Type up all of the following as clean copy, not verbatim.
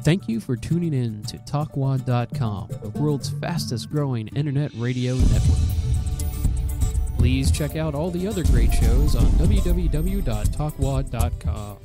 Thank you for tuning in to TalkWad.com, the world's fastest growing internet radio network. Please check out all the other great shows on www.talkwad.com.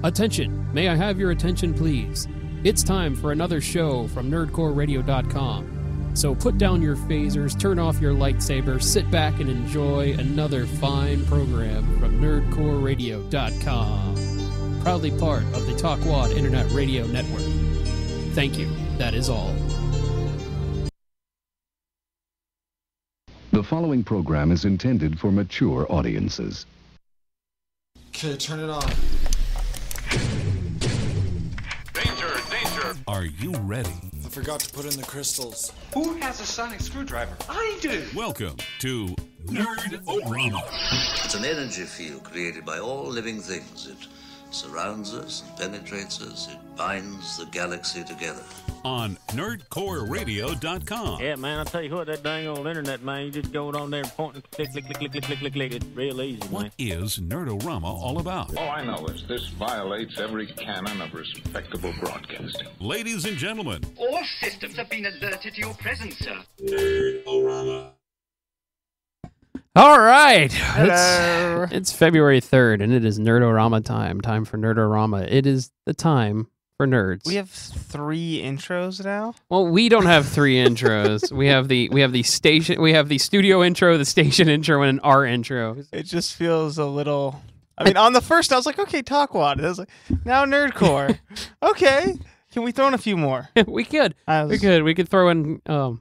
Attention, may I have your attention please? It's time for another show from nerdcoreradio.com. So put down your phasers, turn off your lightsabers, sit back and enjoy another fine program from nerdcoreradio.com. Proudly part of the TalkWad Internet Radio Network. Thank you. That is all. The following program is intended for mature audiences. Okay, turn it on. Danger, danger. Are you ready? I forgot to put in the crystals. Who has a sonic screwdriver? I do. Welcome to Nerd-O-Rama. It's an energy field created by all living things. It surrounds us and penetrates us. It binds the galaxy together. On nerdcoreradio.com. Yeah, man, I'll tell you what, that dang old internet, man, you just go on there and point and click, click, click, click, click, click, click, click. It's real easy, man. What is Nerd-O-Rama all about? All I know is this violates every canon of respectable broadcasting. Ladies and gentlemen, All systems have been alerted to your presence, sir. Nerd-O-Rama. All right. Hello. It's February 3rd, and it is Nerd-O-Rama time. Time for Nerd-O-Rama. It is the time for nerds. We have 3 intros now. Well, we don't have 3 intros. We have the station, we have the studio intro, the station intro, and our intro. It just feels a little. I mean, on the first, I was like, okay, Talkwad. I was like, now Nerdcore. Okay, can we throw in a few more? We could. We could throw in. I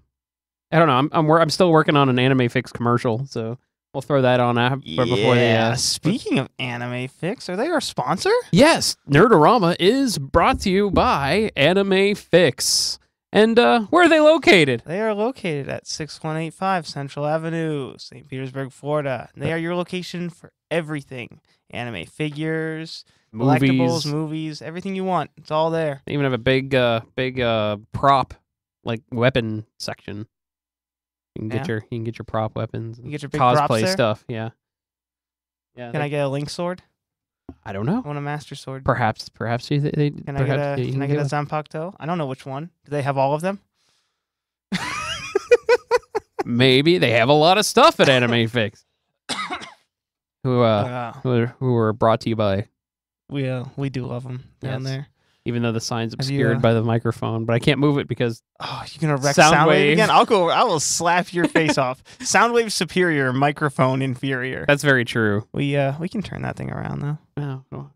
don't know. I'm still working on an Anime Fix commercial, so we'll throw that on before the. Speaking of Anime Fix, are they our sponsor? Yes, Nerd-O-Rama is brought to you by Anime Fix. And where are they located? They are located at 6185 Central Avenue, St. Petersburg, Florida. They are your location for everything: anime figures, collectibles, movies, everything you want. It's all there. They even have a big prop, like weapon section. You can get your prop weapons. You get your big props cosplay there? stuff. Yeah. Yeah. Can I get a Link sword? I don't know. I want a Master sword. Perhaps they Can I get a Zanpakuto? I don't know which one. Do they have all of them? Maybe they have a lot of stuff at Anime Fix. Who were brought to you by. We do love them down there. Even though the sign's obscured by the microphone, but I can't move it because you're gonna wreck Soundwave again. I will slap your face off. Soundwave superior, microphone inferior. That's very true. We can turn that thing around though. Oh, well,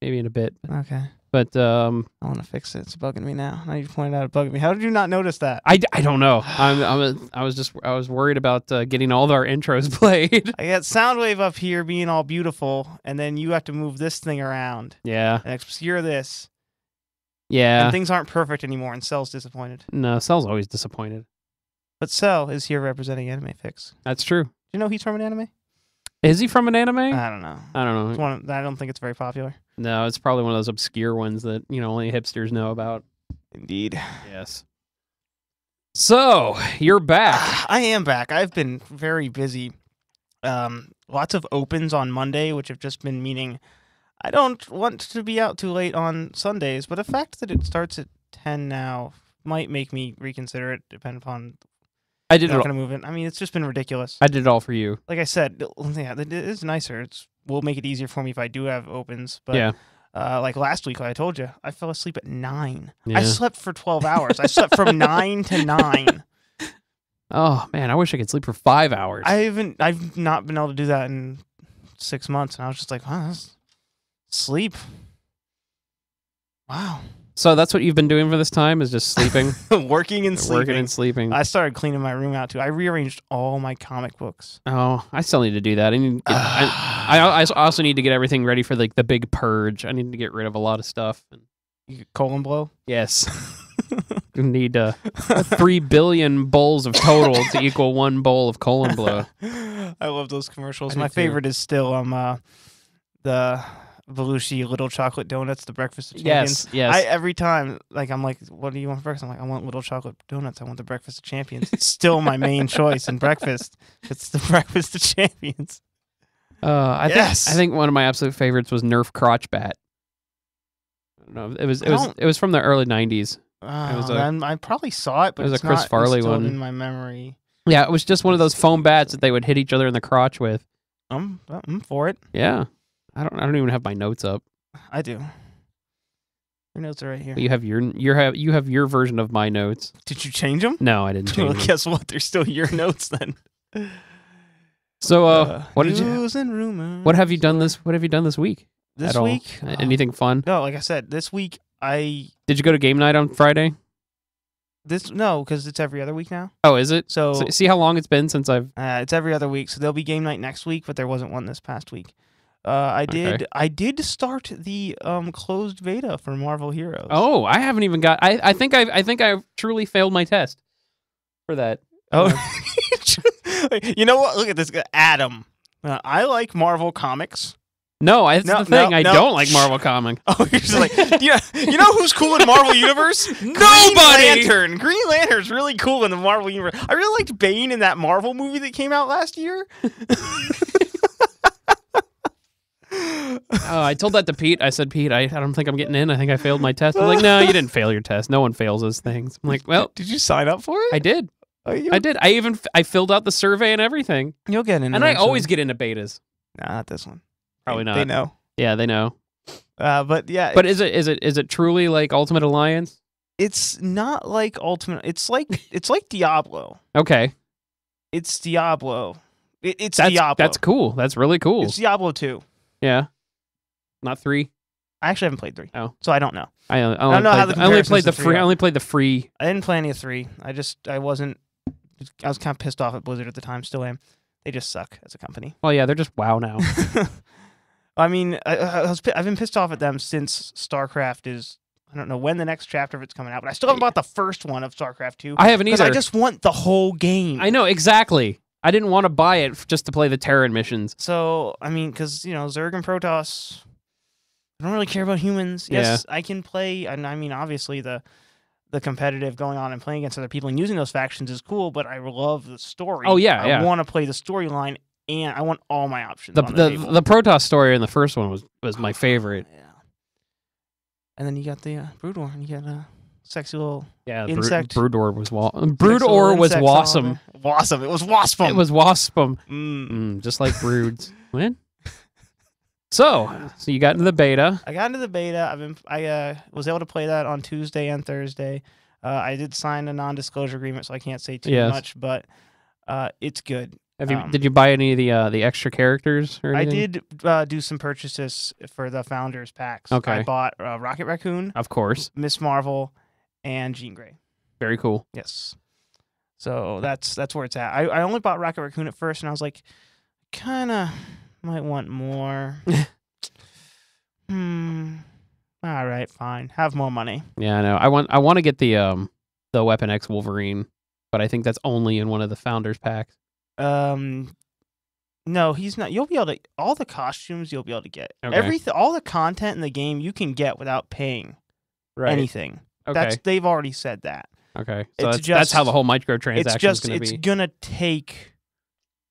maybe in a bit. Okay. But I want to fix it. It's bugging me now. Now you pointed out it bugging me. How did you not notice that? I don't know. I was worried about getting all of our intros played. I got Soundwave up here being all beautiful, and then you have to move this thing around. Yeah. And obscure this. Yeah. And things aren't perfect anymore, and Cell's disappointed. No, Cell's always disappointed. But Cell is here representing Anime Fix. That's true. Do you know he's from an anime? Is he from an anime? I don't know. I don't think it's very popular. No, it's probably one of those obscure ones that, only hipsters know about. Indeed. Yes. So, you're back. I am back. I've been very busy. Lots of opens on Monday, which have just been meaning I don't want to be out too late on Sundays, but the fact that it starts at 10 now might make me reconsider it, depending upon I did not going to move it. I mean, it's just been ridiculous. I did it all for you. Like I said, yeah, it is nicer. Will make it easier for me if I do have opens. But yeah. Like last week, I told you, I fell asleep at 9. Yeah. I slept for 12 hours. I slept from 9 to 9. Oh man, I wish I could sleep for 5 hours. I've not been able to do that in 6 months, and I was just like, wow, sleep. Wow. So that's what you've been doing for this time, is just sleeping? Working and sleeping. Working and sleeping. I started cleaning my room out, too. I rearranged all my comic books. Oh, I still need to do that. I also need to get everything ready for like the big purge. I need to get rid of a lot of stuff. Colon blow? Yes. You need 3 billion bowls of total to equal 1 bowl of colon blow. I love those commercials. My favorite is still the Belushi Little Chocolate Donuts, the breakfast of champions. Yes. Every time, I'm like, what do you want first? I'm like, I want Little Chocolate Donuts. I want the breakfast of champions. It's still my main choice in breakfast. It's the breakfast of champions. I think one of my absolute favorites was Nerf Crotch Bat. I don't know. It was from the early 90s. I probably saw it, but it was it's a Chris not Farley instilled one in my memory. Yeah, it was just one of those foam bats that they would hit each other in the crotch with. I'm for it. Yeah. I don't even have my notes up. I do. Your notes are right here. But you have your version of my notes. Did you change them? No, I didn't change Well, them. guess what? They're still your notes then. So, what did you? News and rumors. What have you done this? What have you done this week? This week? Anything fun? No, like I said, this week Did you go to game night on Friday? No, because it's every other week now. Oh, is it? So see how long it's been since I've. It's every other week, so there'll be game night next week, but there wasn't one this past week. I did start the closed beta for Marvel Heroes. Oh, I haven't even got. I think I've truly failed my test for that. Oh, you know what? Look at this guy, Adam. I like Marvel comics. No, that's the thing. I don't like Marvel comics. Oh, you're just like, yeah. You know who's cool in the Marvel Universe? Nobody! Green Lantern's really cool in the Marvel Universe. I really liked Bane in that Marvel movie that came out last year. I told that to Pete. I said, Pete, I don't think I'm getting in. I think I failed my test. I'm like, no, you didn't fail your test. No one fails those things. I'm like, well. Did you sign up for it? I did. I did. I filled out the survey and everything. You'll get in. And I always get into betas. Nah, not this one. Probably not. They know. Yeah, they know. But yeah. But is it truly like Ultimate Alliance? It's not like Ultimate. It's like Diablo. Okay. It's Diablo. It's Diablo. That's cool. That's really cool. It's Diablo 2. Yeah. Not 3. I actually haven't played 3. Oh, so I don't know. I only played the free. I only played the free. I didn't play any of 3. I was kind of pissed off at Blizzard at the time. Still am. They just suck as a company. Well, yeah, they're just WoW now. I mean, I've been pissed off at them since StarCraft is. I don't know when the next chapter of it's coming out, but I still haven't bought the first one of StarCraft 2. I haven't either. Because I just want the whole game. I know, exactly. I didn't want to buy it just to play the Terran missions. So, I mean, because, Zerg and Protoss, I don't really care about humans. Yes, I can play, and I mean, obviously, the competitive going on and playing against other people and using those factions is cool, but I love the story. Oh, yeah, I want to play the storyline, and I want all my options the on the table. The Protoss story in the first one was my favorite. Yeah. And then you got the Brood War, and you got a sexy little insect. Brood War was awesome. Awesome. It was waspum. It was waspum. Just like broods. When? So you got into the beta. I got into the beta. I was able to play that on Tuesday and Thursday. I did sign a non-disclosure agreement, so I can't say too much, but it's good. Did you buy any of the extra characters or anything? I did do some purchases for the Founders packs. Okay. I bought Rocket Raccoon, of course, Miss Marvel, and Jean Grey. Very cool. Yes. So that's where it's at. I only bought Rocket Raccoon at first, and I was like, kind of might want more. All right, fine. Have more money. Yeah, I know. I want to get the Weapon X Wolverine, but I think that's only in one of the Founders packs. No, he's not. You'll be able to all the costumes you'll be able to get. Okay. All the content in the game you can get without paying anything. Okay. They've already said that. Okay. So that's how the whole microtransaction is going to be. It's going to take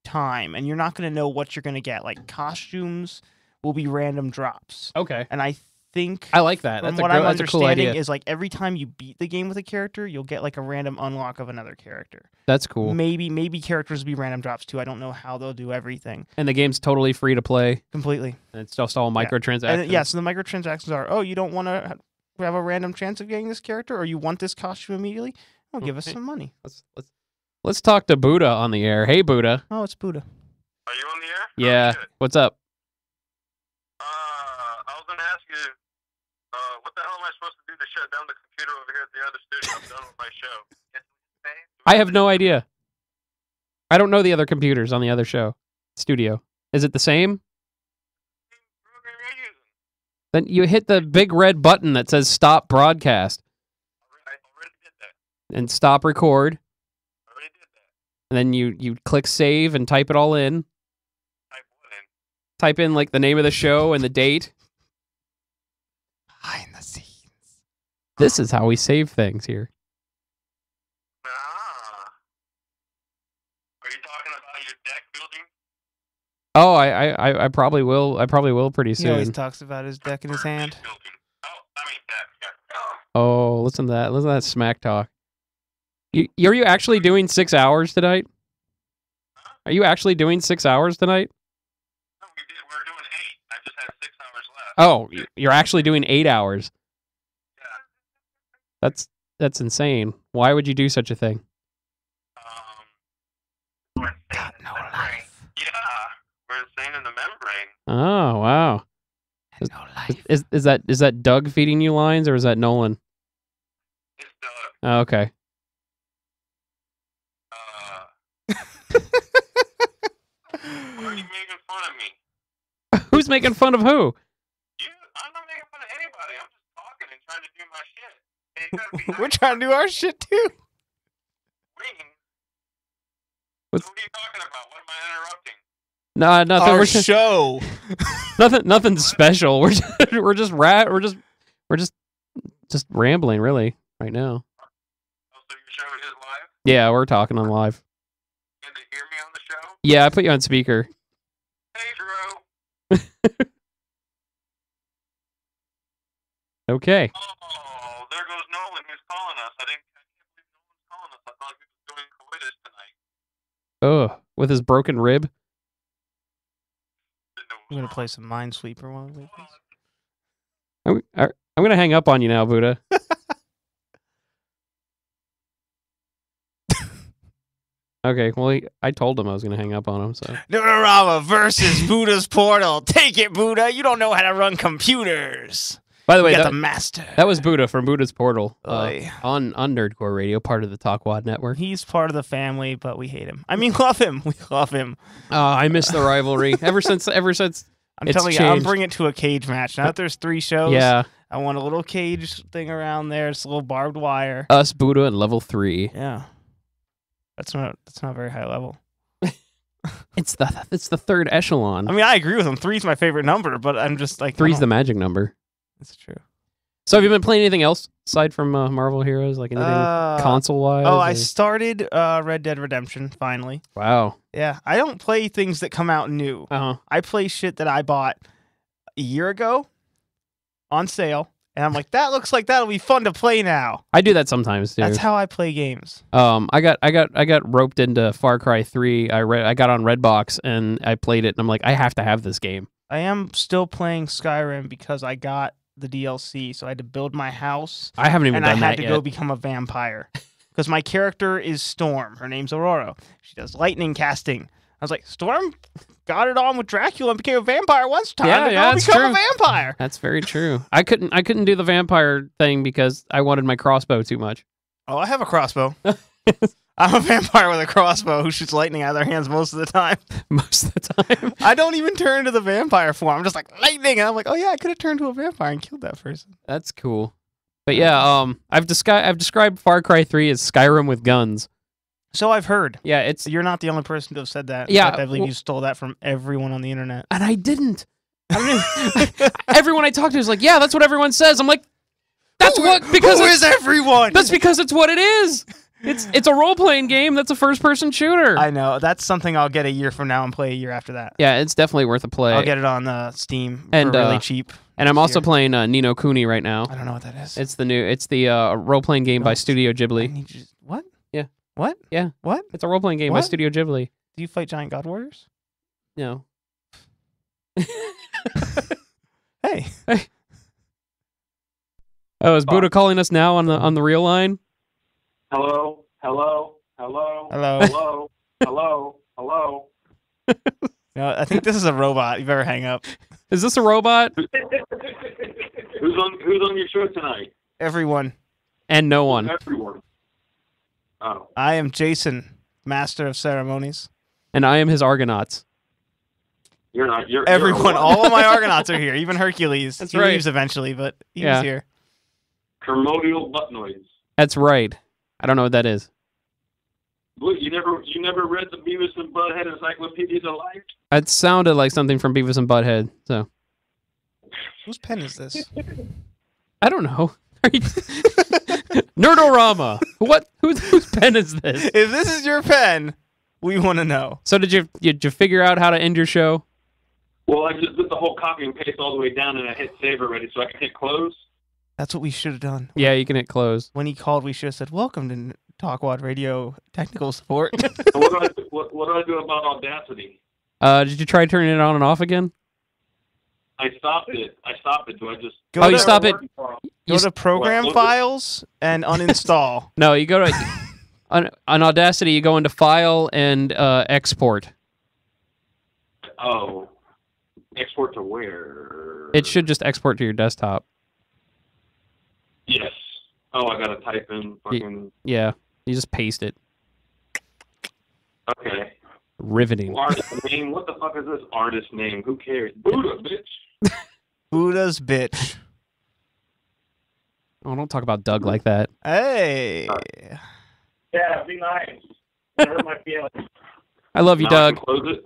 time, and you're not going to know what you're going to get. Like, costumes will be random drops. Okay. And I think I like that. From That's what a I'm that's a cool understanding idea. is like every time you beat the game with a character, you'll get like a random unlock of another character. That's cool. Maybe characters will be random drops too. I don't know how they'll do everything. And the game's totally free to play. Completely. And it's just all microtransactions. And so the microtransactions are, you don't want to have a random chance of getting this character, or you want this costume immediately? Oh, give us some money. Let's talk to Buddha on the air. Hey, Buddha. Oh, it's Buddha. Are you on the air? Yeah. Oh, what's up? I was going to ask you, what the hell am I supposed to do to shut down the computer over here at the other studio? I'm done with my show. I have no idea. I don't know the other computers on the other studio. Is it the same? Then you hit the big red button that says stop broadcast. I already did that. And stop record. I already did that. And then you click save and type it all in. Type what in? Type in like the name of the show and the date. Behind the scenes. This is how we save things here. Are you talking about your deck building? Oh, I probably will. I probably will pretty He always soon. talks about his deck in his hand. Oh, listen to that. Listen to that smack talk. Are you actually doing 6 hours tonight? Are you actually doing 6 hours tonight? No, we're doing 8. I just had 6 hours left. Oh, you're actually doing 8 hours. Yeah. That's insane. Why would you do such a thing? Got no life. Yeah, we're insane in the membrane. Oh, wow. No life. Is that Doug feeding you lines, or is that Nolan? It's Doug. Oh, okay. Why are you making fun of me? Who's making fun of who? You? I'm not making fun of anybody. I'm just talking and trying to do my shit. Hey, you gotta be nice. We're trying to do our shit too. Ring. What's- What are you talking about? What am I interrupting? Nah, nothing. Our We're just, show. nothing special. We're just rambling really right now. Oh, so your show is live? Yeah, we're talking on live. You to hear me on the show? Yeah, I put you on speaker. Hey, Drew. Okay. Oh, there goes Nolan who's calling us. I can't believe Nolan's calling us. I thought he was doing coitus tonight. Oh, with his broken rib. I'm gonna play some Minesweeper while we wait. I'm gonna hang up on you now, Buddha. Okay, well, I told him I was gonna hang up on him, so. Nerd-O-Rama versus Buddha's Portal. Take it, Buddha. You don't know how to run computers. By the way, You got that, the master. that was Buddha from Buddha's Portal Oy. on Nerdcore Radio, part of the Talkwad Network. He's part of the family, but we hate him. I mean, love him. We love him. I miss the rivalry ever since. I'm It's telling you, I'm changed. bringing it to a cage match. Now that there's 3 shows, Yeah, I want a little cage thing around there. It's a little barbed wire. us, Buddha, and level 3. Yeah, that's not very high level. It's the third echelon. I mean, I agree with him. 3's my favorite number, but I'm just like 3's the magic number. That's true. So have you been playing anything else aside from Marvel Heroes, like anything console-wise? Oh, I or- started Red Dead Redemption finally. Wow. Yeah, I don't play things that come out new. Uh-huh. I play shit that I bought a year ago on sale, and I'm like, that looks like that'll be fun to play now. I do that sometimes too. That's how I play games. I got roped into Far Cry 3. I got on Redbox and I played it, and I'm like, I have to have this game. I am still playing Skyrim because I got the DLC, so I had to build my house. I haven't even and I done had that to yet. go become a vampire because my character is Storm. Her name's Aurora. She does lightning casting. I was like, Storm got it on with Dracula and became a vampire once. Time to go that's become true. a vampire. That's very true. I couldn't do the vampire thing because I wanted my crossbow too much. Oh, I have a crossbow. I'm a vampire with a crossbow who shoots lightning out of their hands most of the time. Most of the time. I don't even turn to the vampire form. I'm just like, lightning. And I'm like, oh, yeah, I could have turned to a vampire and killed that person. That's cool. But yeah, I've described Far Cry 3 as Skyrim with guns. So I've heard. Yeah, it's You're not the only person to have said that. Yeah, In fact, I believe well- you stole that from everyone on the internet. and I didn't. Everyone I talked to is like, yeah, that's what everyone says. I'm like, that's Who it's is everyone? That's because it's what it is. It's a role playing game. That's a first person shooter. I know. That's something I'll get a year from now and play a year after that. Yeah, it's definitely worth a play. I'll get it on Steam And, for really cheap. and I'm this also year. playing Ni no Kuni right now. I don't know what that is. It's the role playing game by No. Studio I Ghibli. need you. What? Yeah. What? Yeah. What? It's a role playing game by What? Studio Ghibli. Do you fight giant god warriors? No. Hey. Oh, is Buddha calling us now on the real line? Hello? Hello? Hello? Hello. Hello? Hello? Hello? No, I think this is a robot. You better hang up. Is this a robot? Who's on your show tonight? Everyone. And no one. Everyone. Oh. I am Jason, Master of Ceremonies. And I am his Argonauts. You're not. You're Everyone, all of my Argonauts are here. Even Hercules. That's he right. leaves eventually, but he's Yeah. here. Primordial butt noise. That's right. I don't know what that is. Look, you never read the Beavis and Butthead Encyclopedia of Life? It sounded like something from Beavis and Butthead. So Whose pen is this? I don't know. Nerd-O-Rama. What? Whose pen is this? If this is your pen, we want to know. So did you figure out how to end your show? Well, I just did the whole copy and paste all the way down, and I hit save already, so I can hit close. That's what we should have done. Yeah, you can hit close. When he called, we should have said, "Welcome to Talkwad Radio technical support." What do I do about Audacity? Did you try turning it on and off again? I stopped it. Do I just... You stop it. Go to Program Files and uninstall. No, you go to... on Audacity, you go into File and Export. Oh. Export to where? It should just export to your desktop. Yes. Oh, I gotta type in fucking... Yeah, you just paste it. Okay. Riveting. Artist name? What the fuck is this artist name? Who cares? Buddha, bitch. Buddha's bitch. Oh, don't talk about Doug like that. Hey. Yeah, be nice. Hurt my feelings. I love you, Now I Doug. can close it.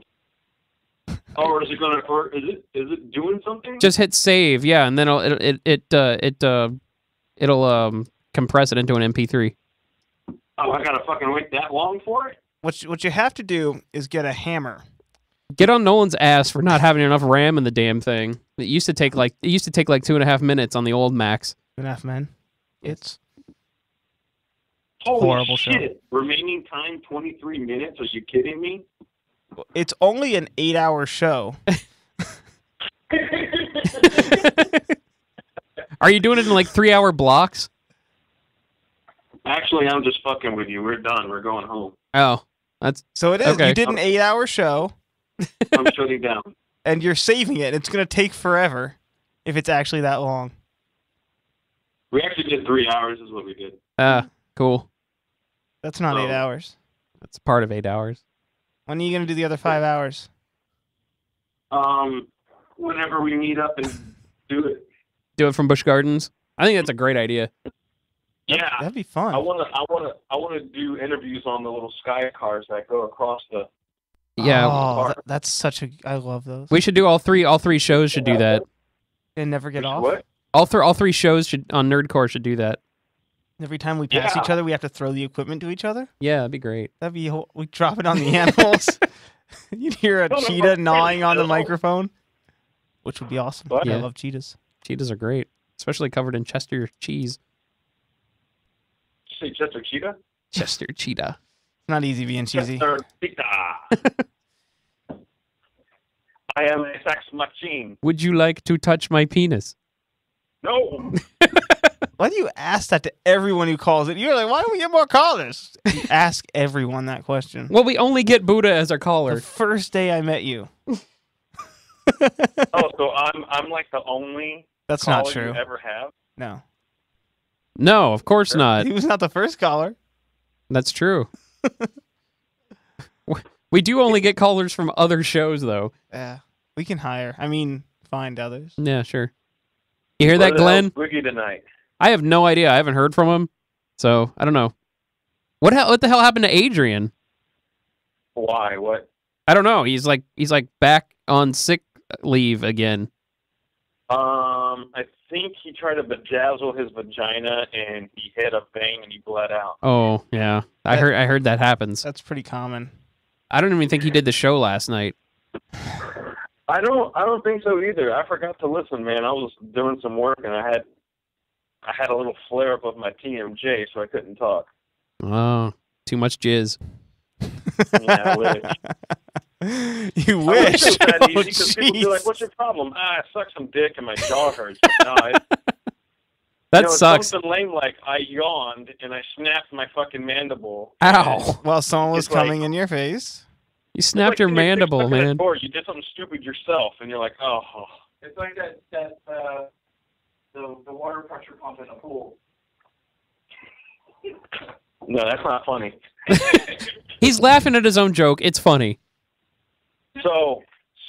Oh, or is it gonna? Or is it doing something? Just hit save, yeah, and then it'll compress it into an MP3. Oh, I gotta fucking wait that long for it? What you have to do is get a hammer. Get on Nolan's ass for not having enough RAM in the damn thing. It used to take like 2.5 minutes on the old Macs. 2.5 men. It's Holy horrible shit. show. Remaining time 23 minutes. Are you kidding me? It's only an 8-hour show. Are you doing it in like 3-hour blocks? Actually, I'm just fucking with you. We're done. We're going home. Oh, that's so it is. okay. You did an 8-hour show. I'm shutting down. And you're saving it. It's going to take forever if it's actually that long. We actually did 3 hours is what we did. Cool. That's not 8 hours. That's part of 8 hours. When are you going to do the other 5 hours? Whenever we meet up and do it. Do it from Busch Gardens? I think that's a great idea. Yeah. That'd be fun. I wanna do interviews on the little sky cars that go across the... Yeah. Oh, that's such a... I love those. We should do all three shows should do that. And never get off? What? All three shows should on Nerdcore should do that. Every time we pass each other, we have to throw the equipment to each other? Yeah, that'd be great. That'd be... We drop it on the animals. You'd hear a cheetah gnawing on the microphone. Which would be awesome. Yeah. I love cheetahs. Cheetahs are great. Especially covered in Chester cheese. Did you say Chester Cheetah? Chester Cheetah. It's not easy being cheesy. Chester Cheetah. I am a sex machine. Would you like to touch my penis? No. Why do you ask that to everyone who calls it? You're like, why don't we get more callers? You ask everyone that question. Well, we only get Buddha as our caller. The first day I met you. Oh, so I'm like the only That's not caller true. you ever have? No. No, of course not. He was not the first caller. That's true. We do only get callers from other shows, though. Yeah. We can find others. Yeah, sure. You hear that, Glenn? Boogie tonight. I have no idea. I haven't heard from him, so I don't know. What the hell happened to Adrian? Why? What? I don't know. He's like back on sick leave again. I think he tried to bedazzle his vagina and he hit a vein and he bled out. Oh yeah, I heard that happens. That's pretty common. I don't even think he did the show last night. I don't think so either. I forgot to listen, man. I was doing some work and I had a little flare up of my TMJ, so I couldn't talk. Oh, too much jizz. Yeah, I wish. You wish. It was that Oh, easy because people be like, "What's your problem?" I suck some dick and my jaw hurts. No, that sucks. Something lame like I yawned and I snapped my fucking mandible. Ow! While someone was It's like- coming in your face. You snapped your mandible, man. Or you did something stupid yourself, and you're like, "Oh." It's like the water pressure pump in a pool. No, that's not funny. He's laughing at his own joke. It's funny.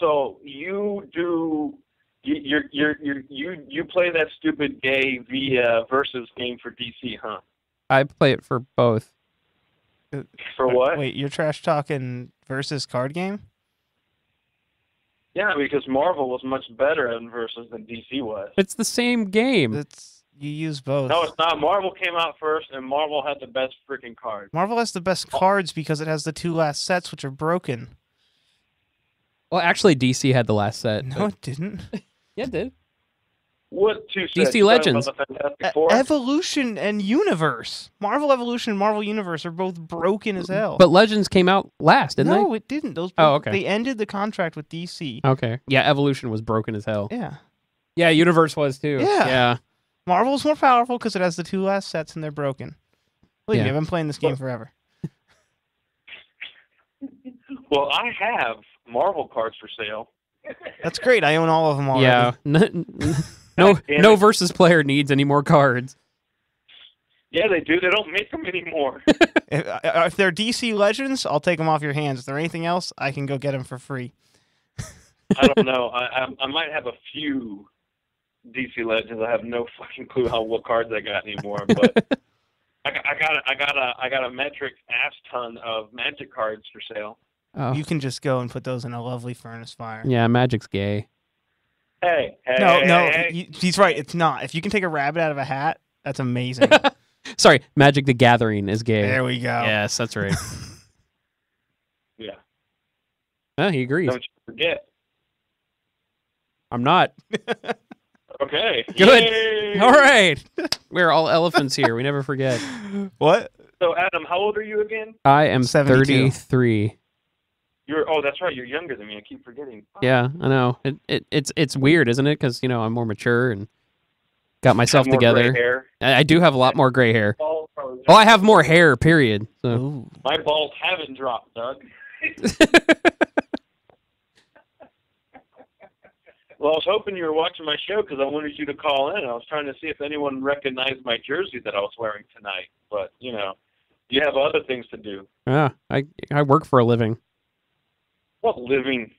So you do you play that stupid gay via versus game for DC, huh? I play it for both. For what? Wait, you're trash talking versus card game? Yeah, because Marvel was much better in versus than DC was. It's the same game. You use both. No, it's not. Marvel came out first, and Marvel had the best freaking cards. Marvel has the best cards because it has the 2 last sets, which are broken. Well, actually, DC had the last set. No, it didn't. Yeah, it did. What two sets? DC You talking Legends. about the Fantastic Four? Evolution and Universe. Marvel Evolution and Marvel Universe are both broken as hell. But Legends came out last, didn't they? No, it didn't. Those. Oh, okay. They ended the contract with DC. Okay. Yeah, Evolution was broken as hell. Yeah. Yeah, Universe was too. Yeah. Yeah. Marvel's more powerful because it has the 2 last sets and they're broken. Believe me, Yeah. I've been playing this game forever. Well, I have Marvel cards for sale. That's great. I own all of them already. Yeah. No versus player needs any more cards. Yeah, they do. They don't make them anymore. If they're DC Legends, I'll take them off your hands. If they're anything else, I can go get them for free. I don't know. I might have a few DC Legends. I have no fucking clue what cards I got anymore. But I got a metric ass ton of Magic cards for sale. Oh. You can just go and put those in a lovely furnace fire. Yeah, Magic's gay. Hey, No, hey. he's right. It's not. If you can take a rabbit out of a hat, that's amazing. Sorry, Magic the Gathering is gay. There we go. Yes, that's right. Yeah. Oh, he agrees. Don't you forget. I'm not. Okay. Good. Yay! All right. We're all elephants here. We never forget. What? So, Adam, how old are you again? I am 72. 33. Oh, that's right. You're younger than me. I keep forgetting. Yeah, I know. It's weird, isn't it? Because I'm more mature and got myself More together. gray hair. I do have a lot more gray hair. Balls probably- Oh, I have more hair. Period. So. Ooh. My balls haven't dropped, Doug. Well, I was hoping you were watching my show because I wanted you to call in. I was trying to see if anyone recognized my jersey that I was wearing tonight. But, you have other things to do. Yeah, I work for a living. What living?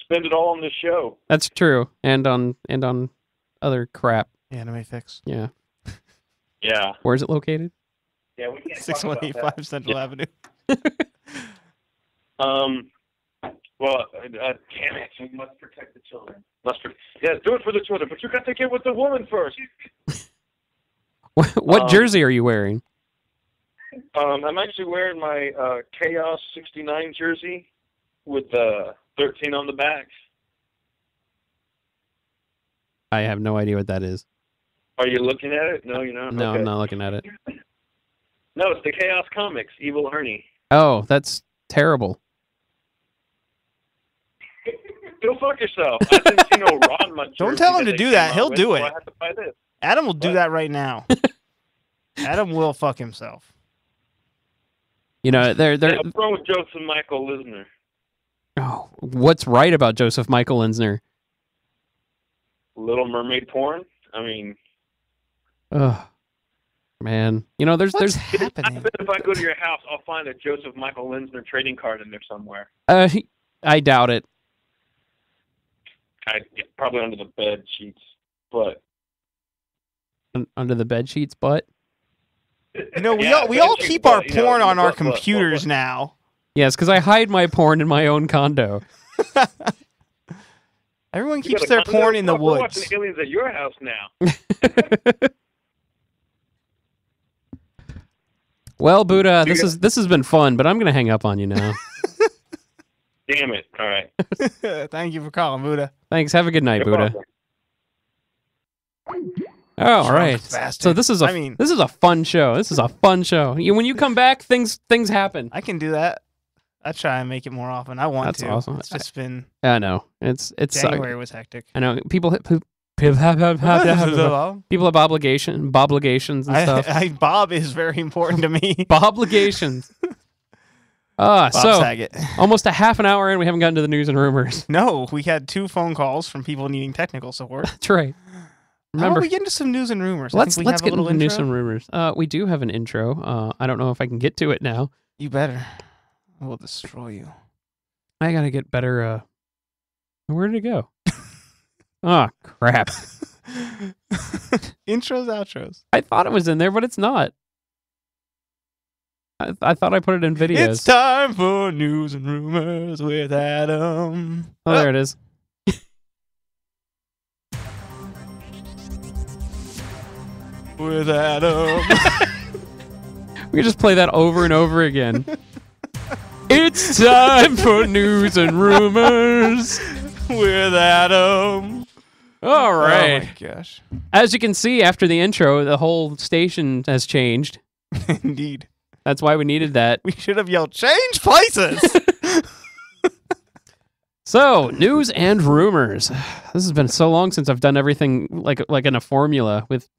Spend it all on this show. That's true, and on other crap. Anime Fix. Yeah. Yeah. Where is it located? Yeah, we can't 6185 Central Avenue. Well, damn it. We must protect the children. Yeah, do it for the children, but you got to get with the woman first. What jersey are you wearing? I'm actually wearing my Chaos 69 jersey with 13 on the back. I have no idea what that is. Are you looking at it? No, you're not? No, Okay. I'm not looking at it. No, it's the Chaos Comics, Evil Ernie. Oh, that's terrible. Go fuck yourself. I didn't see no Ranma jersey. Don't tell him that to they do that. came He'll out with, do so it. I have to buy this. Adam will do What? that right now. Adam will fuck himself. They're Yeah, what's wrong with Joseph Michael Lisner? Oh, what's right about Joseph Michael Linsner? Little Mermaid porn? I mean... Ugh. Man. There's What's I happening? bet if I go to your house, I'll find a Joseph Michael Linsner trading card in there somewhere. I doubt it. Probably under the bed sheets, but... Under the bed sheets, but... We all keep our porn on our computers now. Yes, because I hide my porn in my own condo. Everyone You keeps got a their condo? porn in the We're woods. watching aliens at your house now. Well, Buddha, this has been fun, but I'm gonna hang up on you now. Damn it! All right. Thank you for calling, Buddha. Thanks. Have a good night, No Buddha. problem. Oh, all Drunk right. bastard. So this is a fun show. This is a fun show. When you come back, things happen. I can do that. I try and make it more often. I want That's to. awesome. It's just been I know. It's January was hectic. I know people have obligations and stuff. Bob is very important to me. Obligations. Bob So Saget. almost a half an hour in, we haven't gotten to the news and rumors. No, we had 2 phone calls from people needing technical support. That's right. How Remember, about we get into some news and rumors? let's I think we have get a little into news intro. and rumors. We do have an intro. I don't know if I can get to it now. You better. I will destroy you. I gotta get better. Where did it go? Oh crap! Intros, outros. I thought it was in there, but it's not. I thought I put it in videos. It's time for news and rumors with Adam. Oh, there it is. With Adam. We could just play that over and over again. In It's time for news and rumors with Adam. All right. Oh my gosh. As you can see after the intro, the whole station has changed. Indeed. That's why we needed that. We should have yelled, change places! So, news and rumors. This has been so long since I've done everything like in a formula with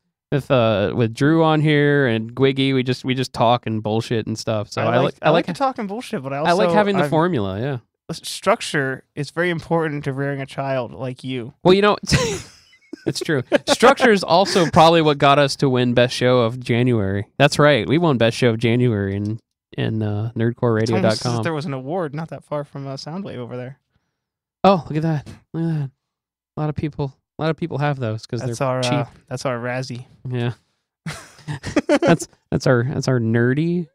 Drew on here and Gwiggy. We just talk and bullshit and stuff. So I like talking bullshit, but I like having the formula. Yeah. Structure is very important to rearing a child like you. Well, you know, it's true. Structure is also probably what got us to win Best Show of January. That's right. We won Best Show of January in nerdcoreradio.com. It's almost as if there was an award not that far from Soundwave over there. Oh, look at that! Look at that! A lot of people have those because they're cheap. That's our Razzie. Yeah. that's our nerdy.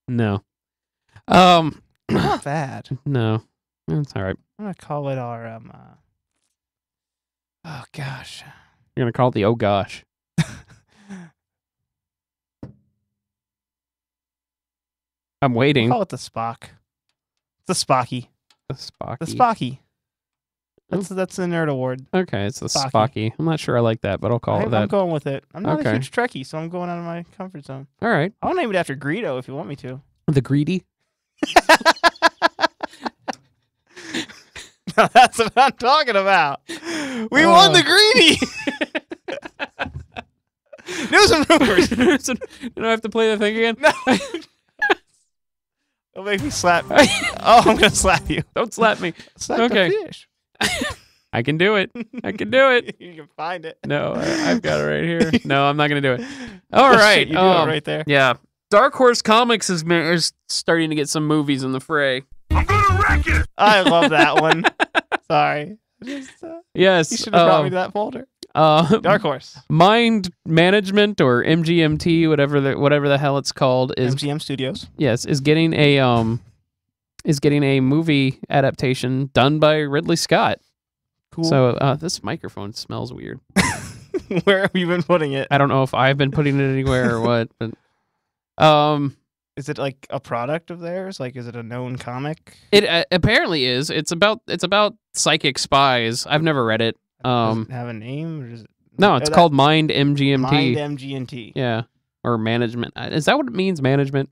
No. Not bad. No, that's all right. I'm gonna call it our oh gosh. You're gonna call it the oh gosh. I'm waiting. We'll call it the Spock. The Spocky. The Spocky. The Spocky. That's the Nerd Award. Okay, it's the Spocky. I'm not sure I like that, but I'll call it that. I'm going with it. I'm not a huge Trekkie, so I'm going out of my comfort zone. All right. I'll name it after Greedo if you want me to. The Greedy? Now that's what I'm talking about. We won the Greedy! News and rumors. You don't have to play the thing again? No. Don't make me slap. Oh, I'm gonna slap you. Don't slap me. Slap the fish. I can do it. I can do it. You can find it. No, I've got it right here. No, I'm not gonna do it. All right, you do it right there. Yeah, Dark Horse Comics is starting to get some movies in the fray. I'm gonna wreck it. I love that one. Sorry. Yes. You should have brought me to that folder. Dark Horse. Mind Management or MGMT, whatever the hell it's called, is MGM Studios. Yes, is getting a movie adaptation done by Ridley Scott. Cool. So this microphone smells weird. Where have you been putting it? I don't know if I've been putting it anywhere or what, but is it like a product of theirs? Like, is it a known comic? It apparently is. It's about psychic spies. I've never read it. Does it have a name? Or is it... No, it's called Mind MGMT. Mind MGMT. Yeah, or management. Is that what it means? Management.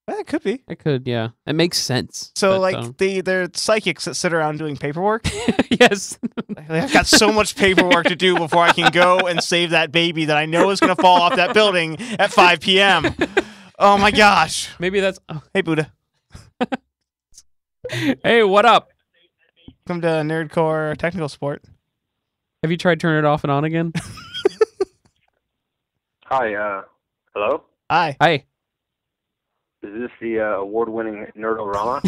It could be. It could. Yeah, it makes sense. So, but, they're psychics that sit around doing paperwork. Yes. I've got so much paperwork to do before I can go and save that baby that I know is going to fall off that building at 5 p.m. Oh my gosh. Maybe that's. Oh. Hey, Buddha. Hey, what up? Welcome to Nerdcore Technical Sport. Have you tried turning it off and on again? Hi, hello? Hi. Hi. Is this the award-winning Nerd-O-Rama?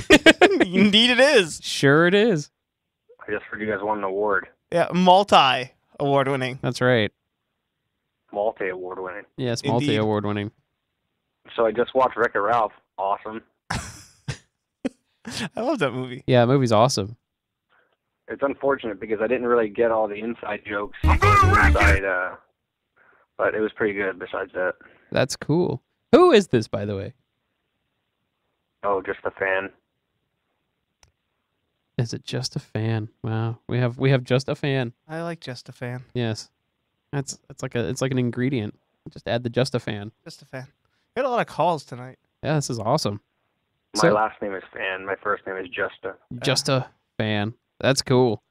Indeed it is. Sure it is. I just heard you guys won an award. Yeah, multi-award winning. That's right. Multi-award winning. Yes, multi-award winning. So I just watched Wreck-It Ralph. Awesome. I love that movie. Yeah, that movie's awesome. It's unfortunate because I didn't really get all the inside jokes. But it was pretty good besides that. That's cool. Who is this, by the way? Oh, just a fan. Is it just a fan? Wow, we have just a fan. I like just a fan. Yes, it's like an ingredient. Just add the just a fan. Just a fan. We had a lot of calls tonight. Yeah, this is awesome. My last name is Fan. My first name is Justa. Just a fan. That's cool.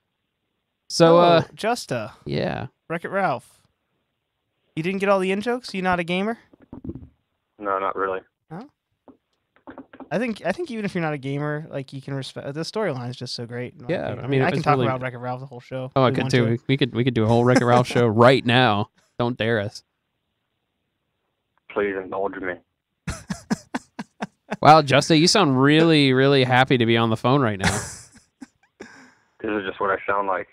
So, Justa. Yeah. Wreck-It Ralph. You didn't get all the in-jokes? You not a gamer? No, not really. No? I think even if you're not a gamer, like, you can respect... The storyline is just so great. Yeah, I mean, I can talk about Wreck-It Ralph the whole show. Oh, I could too. We could do a whole Wreck-It Ralph show right now. Don't dare us. Please indulge me. Wow, Justa, you sound really, really happy to be on the phone right now. This is just what I sound like.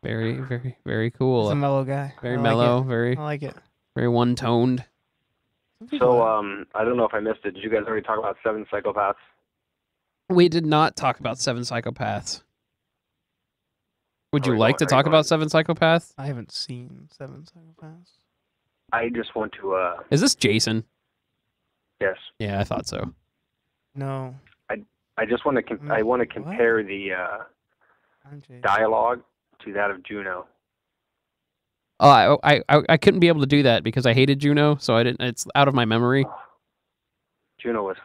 Very, very, very cool. He's a mellow guy. Very mellow. I like it. Very one-toned. So, I don't know if I missed it. Did you guys already talk about 7 Psychopaths? We did not talk about 7 Psychopaths. Would you like to talk about 7 Psychopaths? I haven't seen 7 Psychopaths. I just want to... Is this Jason? Yes. Yeah, I thought so. No. I just want to I want to compare the dialogue to that of Juno. Oh, I couldn't be able to do that because I hated Juno, so I didn't. It's out of my memory. Juno was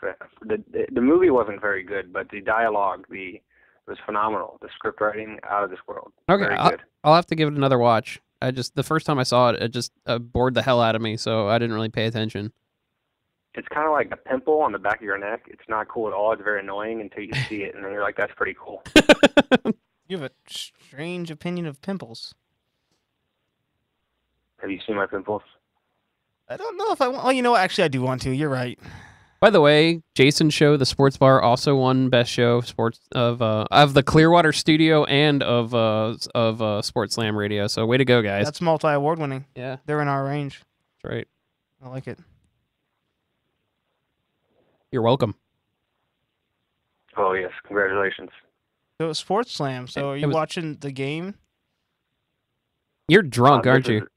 the movie wasn't very good, but the dialogue was phenomenal. The script writing out of this world. Okay, very good. I'll have to give it another watch. The first time I saw it, it just bored the hell out of me, so I didn't really pay attention. It's kind of like a pimple on the back of your neck. It's not cool at all. It's very annoying until you see it, and then you're like, "That's pretty cool." You have a strange opinion of pimples. Have you seen my pimples? I don't know if I want. Oh, you know what? Actually, I do want to. You're right. By the way, Jason's show, The Sports Bar, also won Best Show of the Clearwater Studio and of Sports Slam Radio. So way to go, guys! That's multi-award winning. Yeah, they're in our range. That's right. I like it. You're welcome. Oh yes, congratulations. So it's Sports Slam. So are you watching the game? You're drunk, aren't you?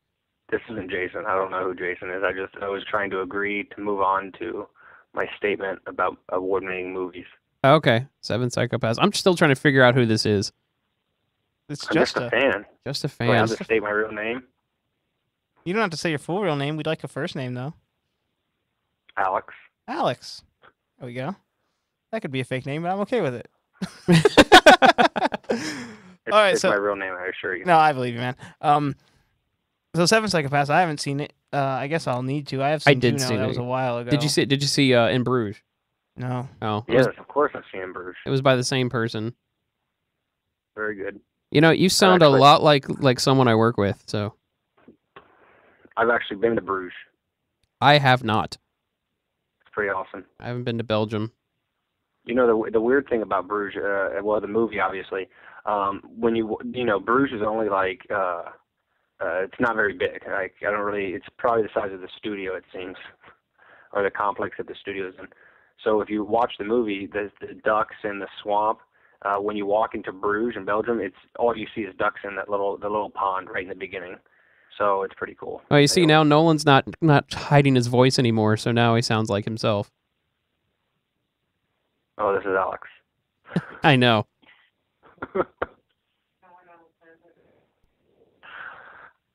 This isn't Jason. I don't know who Jason is. I was trying to agree to move on to my statement about award-winning movies. Okay, 7 Psychopaths. I'm still trying to figure out who this is. It's I'm just a fan. Just a fan. Do I have to state my real name? You don't have to say your full real name. We'd like a first name, though. Alex. Alex. There we go. That could be a fake name, but I'm okay with it. All right, it's so my real name, I assure you. No, I believe you, man. So 7 Psychopaths, I haven't seen it. I guess I'll need to. I have seen Juno. That was a while ago. Did you see In Bruges? No. Oh. Yes, of course I've seen In Bruges. It was by the same person. Very good. You know, you sound a lot like someone I work with, so. I've actually been to Bruges. I have not. It's pretty awesome. I haven't been to Belgium. You know, the weird thing about Bruges, well, the movie, obviously, when Bruges is only like, it's not very big. Like, it's probably the size of the studio, it seems, or the complex that the studio is in. So if you watch the movie, the ducks in the swamp, when you walk into Bruges in Belgium, it's all you see is ducks in the little pond right in the beginning. So it's pretty cool. Oh, you see, now Nolan's not hiding his voice anymore, so now he sounds like himself. Oh, this is Alex. I know.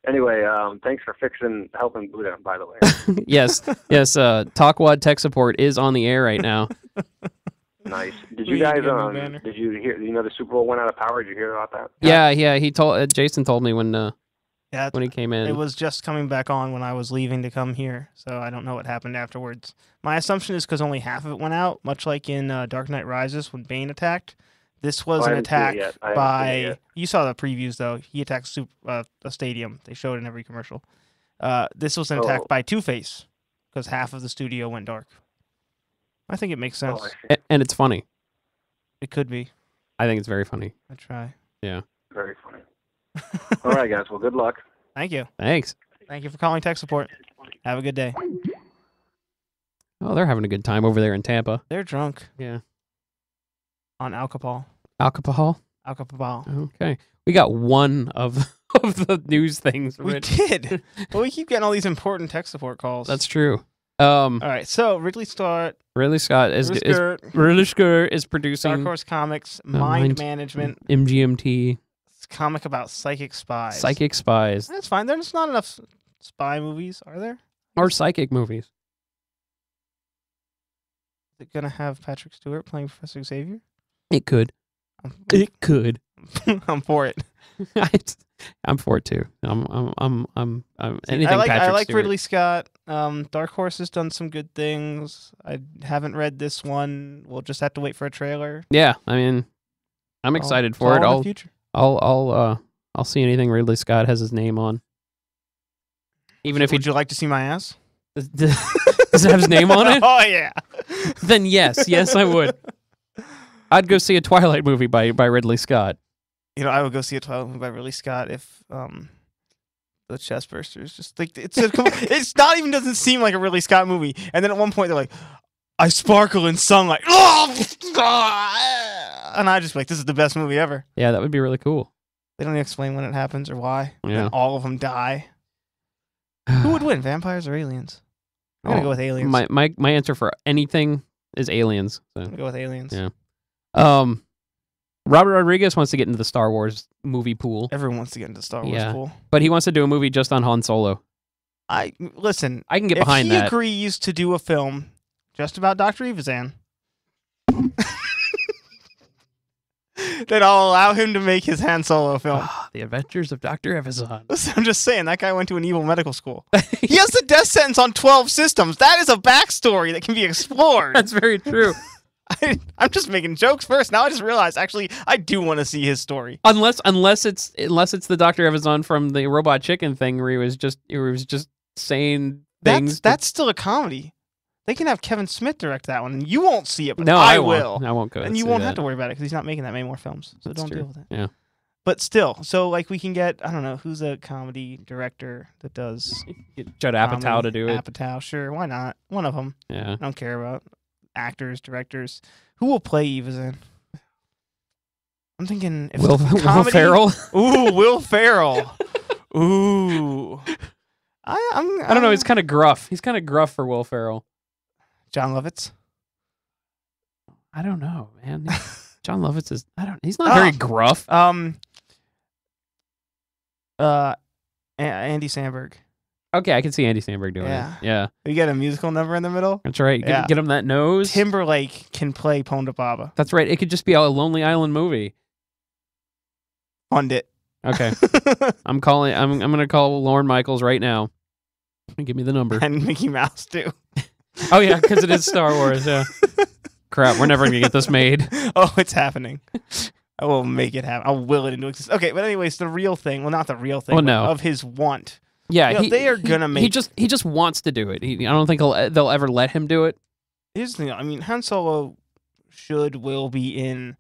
Anyway, thanks for helping Buddha, by the way. yes. Talkwad Tech Support is on the air right now. Nice. Did you guys, did you hear, the Super Bowl went out of power? Did you hear about that? Yeah, Jason told me when he came in. It was just coming back on when I was leaving to come here, so I don't know what happened afterwards. My assumption is because only half of it went out, much like in Dark Knight Rises when Bane attacked. This was an attack by... You saw the previews, though. He attacked a stadium. They showed it in every commercial. This was an attack by Two-Face, because half of the studio went dark. I think it makes sense. And it's funny. It could be. I think it's very funny. I try. Yeah. Very funny. All right, guys. Well, good luck. Thank you. Thanks. Thank you for calling tech support. Have a good day. Oh, they're having a good time over there in Tampa. They're drunk. Yeah. On alcohol. Alcohol? Alcohol. Okay. We got one of the news things. We did. But we keep getting all these important tech support calls. That's true. All right. So Ridley Scott is producing Dark Horse Comics, Mind Management, MGMT. It's a comic about psychic spies. That's fine. There's not enough spy movies, are there? Or psychic movies. Is it gonna have Patrick Stewart playing Professor Xavier? It could. It could. I'm for it. I'm for it too. I'm anything. I like Stewart. Ridley Scott. Dark Horse has done some good things. I haven't read this one. We'll just have to wait for a trailer. Yeah, I mean, I'm excited for it. In the future. I'll see anything Ridley Scott has his name on. Even if would you like to see my ass? Does it have his name on it? Oh yeah. Then yes, I would. I'd go see a Twilight movie by Ridley Scott. I would go see a Twilight movie by Ridley Scott if the Chestbursters just like it's not even doesn't seem like a Ridley Scott movie. And then at one point they're like, I sparkle in sunlight. And I just like, this is the best movie ever. Yeah, that would be really cool. They don't even explain when it happens or why. Yeah. And all of them die. Who would win, vampires or aliens? I'm gonna go with aliens. My answer for anything is Aliens. So. I'm gonna go with Aliens. Yeah. Robert Rodriguez wants to get into the Star Wars movie pool. Everyone wants to get into the Star Wars pool. But he wants to do a movie just on Han Solo. I can get behind that. If he agrees to do a film just about Dr. Evazan, then I'll allow him to make his Han Solo film. The Adventures of Dr. Evazan. Listen, I'm just saying, that guy went to an evil medical school. He has the death sentence on 12 systems. That is a backstory that can be explored. That's very true. I'm just making jokes first. Now I just realized, actually, I do want to see his story. Unless it's the Dr. Evazan from the Robot Chicken thing, where he was just saying things. That's still a comedy. They can have Kevin Smith direct that one, and you won't see it, but no, I will. I won't go. And you won't have to worry about it because he's not making that many more films, so don't deal with it. Yeah. But still, so like we can get, I don't know, who's a comedy director that does Judd Apatow to do it. Apatow, sure, why not? One of them. Yeah. I don't care about actors, directors. Who will play Evazan? I'm thinking if Will Ferrell. Ooh, Will Ferrell. Ooh. I don't know. He's kind of gruff. He's kind of gruff for Will Ferrell. John Lovitz. I don't know, man. John Lovitz is. He's not very gruff. Andy Samberg. Okay, I can see Andy Samberg doing it. Yeah. You get a musical number in the middle? That's right. Yeah. Get him that nose. Timberlake can play Ponda Baba. That's right. It could just be a Lonely Island movie. Fund it. Okay. I'm gonna call Lorne Michaels right now. Give me the number. And Mickey Mouse too. Oh yeah, because it is Star Wars. Yeah. Crap, we're never gonna get this made. Oh, it's happening. I will make it happen. I'll will it into existence. Okay, but anyways, the real thing. Well, not the real thing. Well, no. Of his want. Yeah, they are gonna make. He just wants to do it. I don't think they'll ever let him do it. Here's the thing. I mean, Han Solo will be in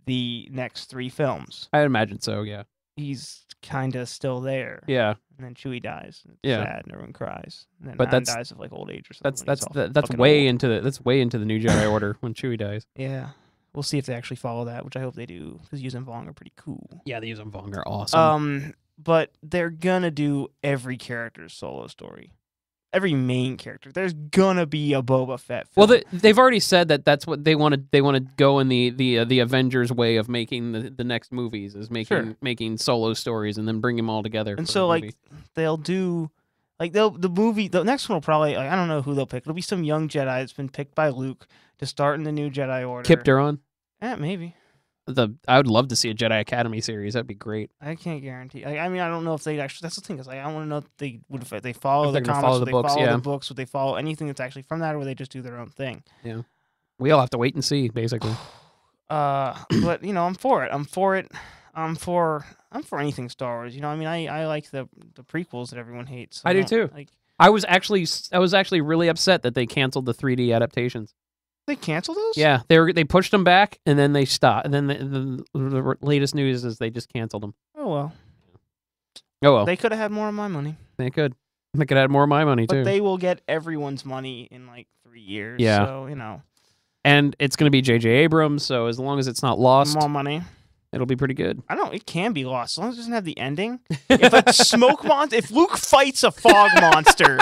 the next 3 films. I imagine so. Yeah. He's kind of still there. Yeah. And then Chewie dies. And it's sad, and everyone cries. And then Han dies of like old age or something. That's way into the New Jedi Order when Chewie dies. Yeah. We'll see if they actually follow that, which I hope they do, because Yuuzhan Vong are pretty cool. Yeah, the Yuuzhan Vong are awesome. But they're gonna do every character's solo story. Every main character. There's gonna be a Boba Fett film. Well, they've already said that's what they want to. They want to go in the Avengers way of making the next movies, is making solo stories and then bring them all together. And so they'll do the next one will probably, I don't know who they'll pick. It'll be some young Jedi that's been picked by Luke to start in the new Jedi Order. Kip Duron. Maybe. I would love to see a Jedi Academy series. That'd be great. I can't guarantee. I mean, I don't know if they'd actually. That's the thing, is I want to know if they would, if they follow the comics, follow the would books, they follow the books, would they follow anything that's actually from that, or would they just do their own thing? Yeah, we all have to wait and see, basically. But I'm for it. I'm for anything Star Wars. I mean, I like the prequels that everyone hates. I do too. I was actually really upset that they canceled the 3D adaptations. They canceled those? Yeah, they pushed them back and then they stopped. And then the latest news is they just canceled them. Oh well. Oh well. They could have had more of my money. They could. They could have had more of my money too. But they will get everyone's money in like 3 years. Yeah. So And it's going to be J.J. Abrams, so as long as it's not lost, more money. It'll be pretty good. I don't know. It can be lost as long as it doesn't have the ending. If a smoke monster, if Luke fights a fog monster,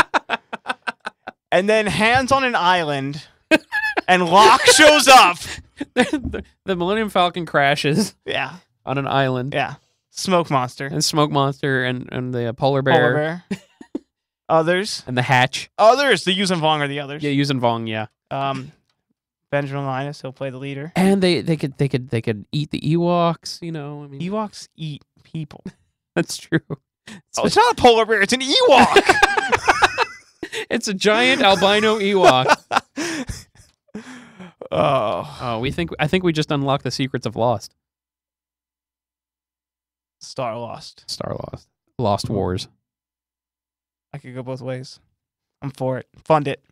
and then hands on an island. And Locke shows up. The Millennium Falcon crashes. Yeah. On an island. Yeah. Smoke monster. And Smoke Monster and the polar bear. Polar bear. Others. And the hatch. Others. The Yuuzhan Vong are the others. Yeah, Yuuzhan Vong, yeah. Benjamin Linus, he'll play the leader. And they could eat the Ewoks, I mean. Ewoks eat people. That's true. It's not a polar bear, it's an Ewok. It's a giant albino Ewok. Oh, I think we just unlocked the secrets of Lost. Star Lost. Lost Wars. I could go both ways. I'm for it. Fund it.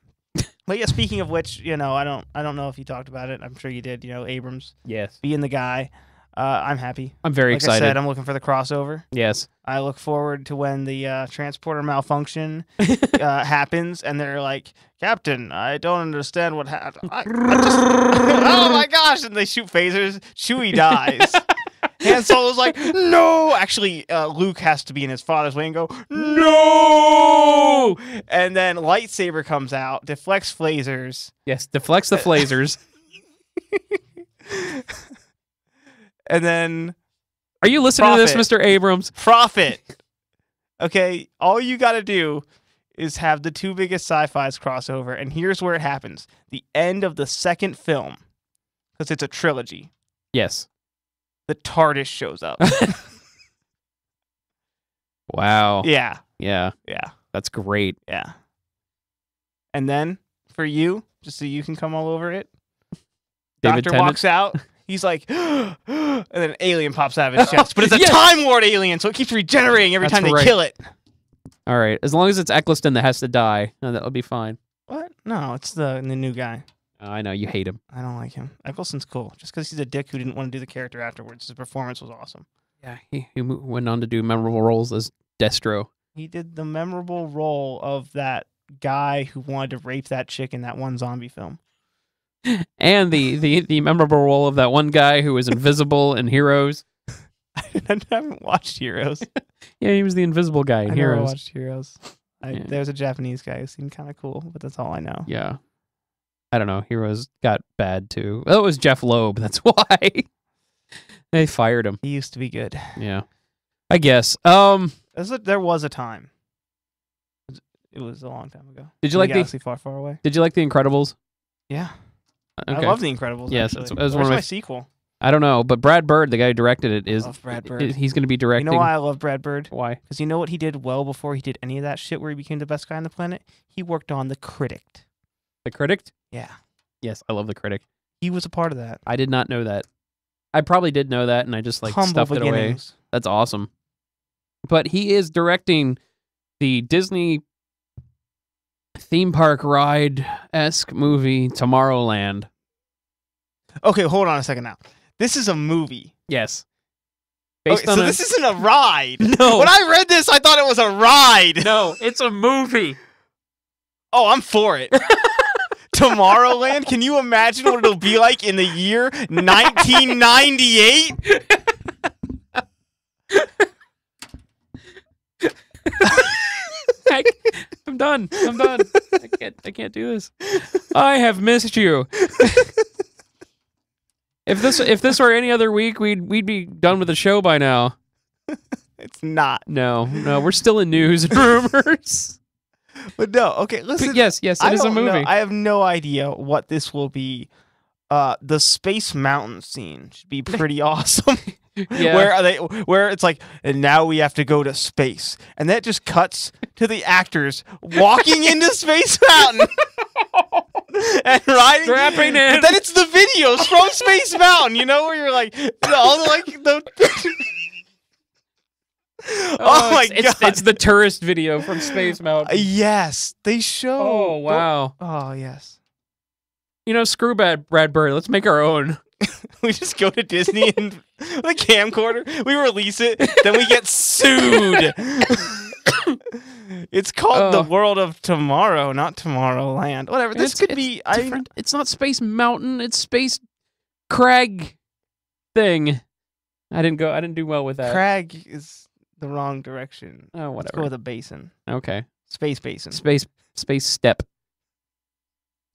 But yeah, speaking of which, I don't know if you talked about it. I'm sure you did. Abrams. Yes. Being the guy. I'm happy. I'm very excited. Like I said, I'm looking for the crossover. Yes. I look forward to when the transporter malfunction happens, and they're like, "Captain, I don't understand what happened." Oh my gosh! And they shoot phasers. Chewie dies, Han Solo's like, no! Actually, Luke has to be in his father's way and go, no! And then lightsaber comes out, deflects phasers. Yes, deflects the phasers. And then... Are you listening to this, Mr. Abrams? Profit. Okay, all you gotta do is have the two biggest sci-fis crossover, and here's where it happens. The end of the second film, because it's a trilogy. Yes. The TARDIS shows up. Wow. Yeah. Yeah. Yeah. That's great. Yeah. And then, for you, just so you can come all over it, David Doctor Tennant walks out. He's like, and then an alien pops out of his chest. But it's a Time Lord alien, so it keeps regenerating every time they kill it. All right. As long as it's Eccleston that has to die, that'll be fine. What? No, it's the new guy. Oh, I know. You hate him. I don't like him. Eccleston's cool. Just because he's a dick who didn't want to do the character afterwards. His performance was awesome. Yeah, he went on to do memorable roles as Destro. He did the memorable role of that guy who wanted to rape that chick in that one zombie film. And the memorable role of that one guy who was invisible in Heroes. I haven't watched Heroes. Yeah, he was the invisible guy in I Heroes. never watched Heroes. There's a Japanese guy who seemed kind of cool, but that's all I know. Yeah. I don't know. Heroes got bad too. Well, it was Jeff Loeb. That's why. They fired him. He used to be good. Yeah. I guess. There was a time. It was a long time ago. Did you like Galaxy Far, Far Away? Did you like The Incredibles? Yeah. Okay. I love The Incredibles. Yes, actually. it was one of my sequel. I don't know, but Brad Bird, the guy who directed it, is love Brad Bird. He's going to be directing. You know why I love Brad Bird? Why? Because you know what he did well before he did any of that shit where he became the best guy on the planet? He worked on The Critic. The Critic? Yeah. Yes, I love The Critic. He was a part of that. I did not know that. I probably did know that, and I just Humble stuffed it away. beginnings. That's awesome. But he is directing the Disney theme park ride-esque movie Tomorrowland. Okay, hold on a second now. This is a movie. Yes. So this isn't a ride. No. When I read this, I thought it was a ride. No, it's a movie. Oh, I'm for it. Tomorrowland? Can you imagine what it'll be like in the year 1998? I'm done. I can't do this. I have missed you. If this were any other week, we'd be done with the show by now. It's not. No, we're still in news and rumors. But no, okay, listen. But yes, it is a movie. I have no idea what this will be. The Space Mountain scene should be pretty awesome. Yeah. Where it's like, and now we have to go to space, and that just cuts to the actors walking into Space Mountain and riding, strapping in. But then it's the videos from Space Mountain, where you're like, all the Oh my god! It's the tourist video from Space Mountain. Yes, they show. Oh wow! Oh yes. Screw Brad Bird. Let's make our own. We just go to Disney and the camcorder. We release it, then we get sued. It's called The World of Tomorrow, not Tomorrowland. Whatever. This could be different. It's not Space Mountain. It's Space Crag thing. I didn't do well with that. Crag is the wrong direction. Oh, whatever. Let's go with a basin. Okay. Space basin. Space step.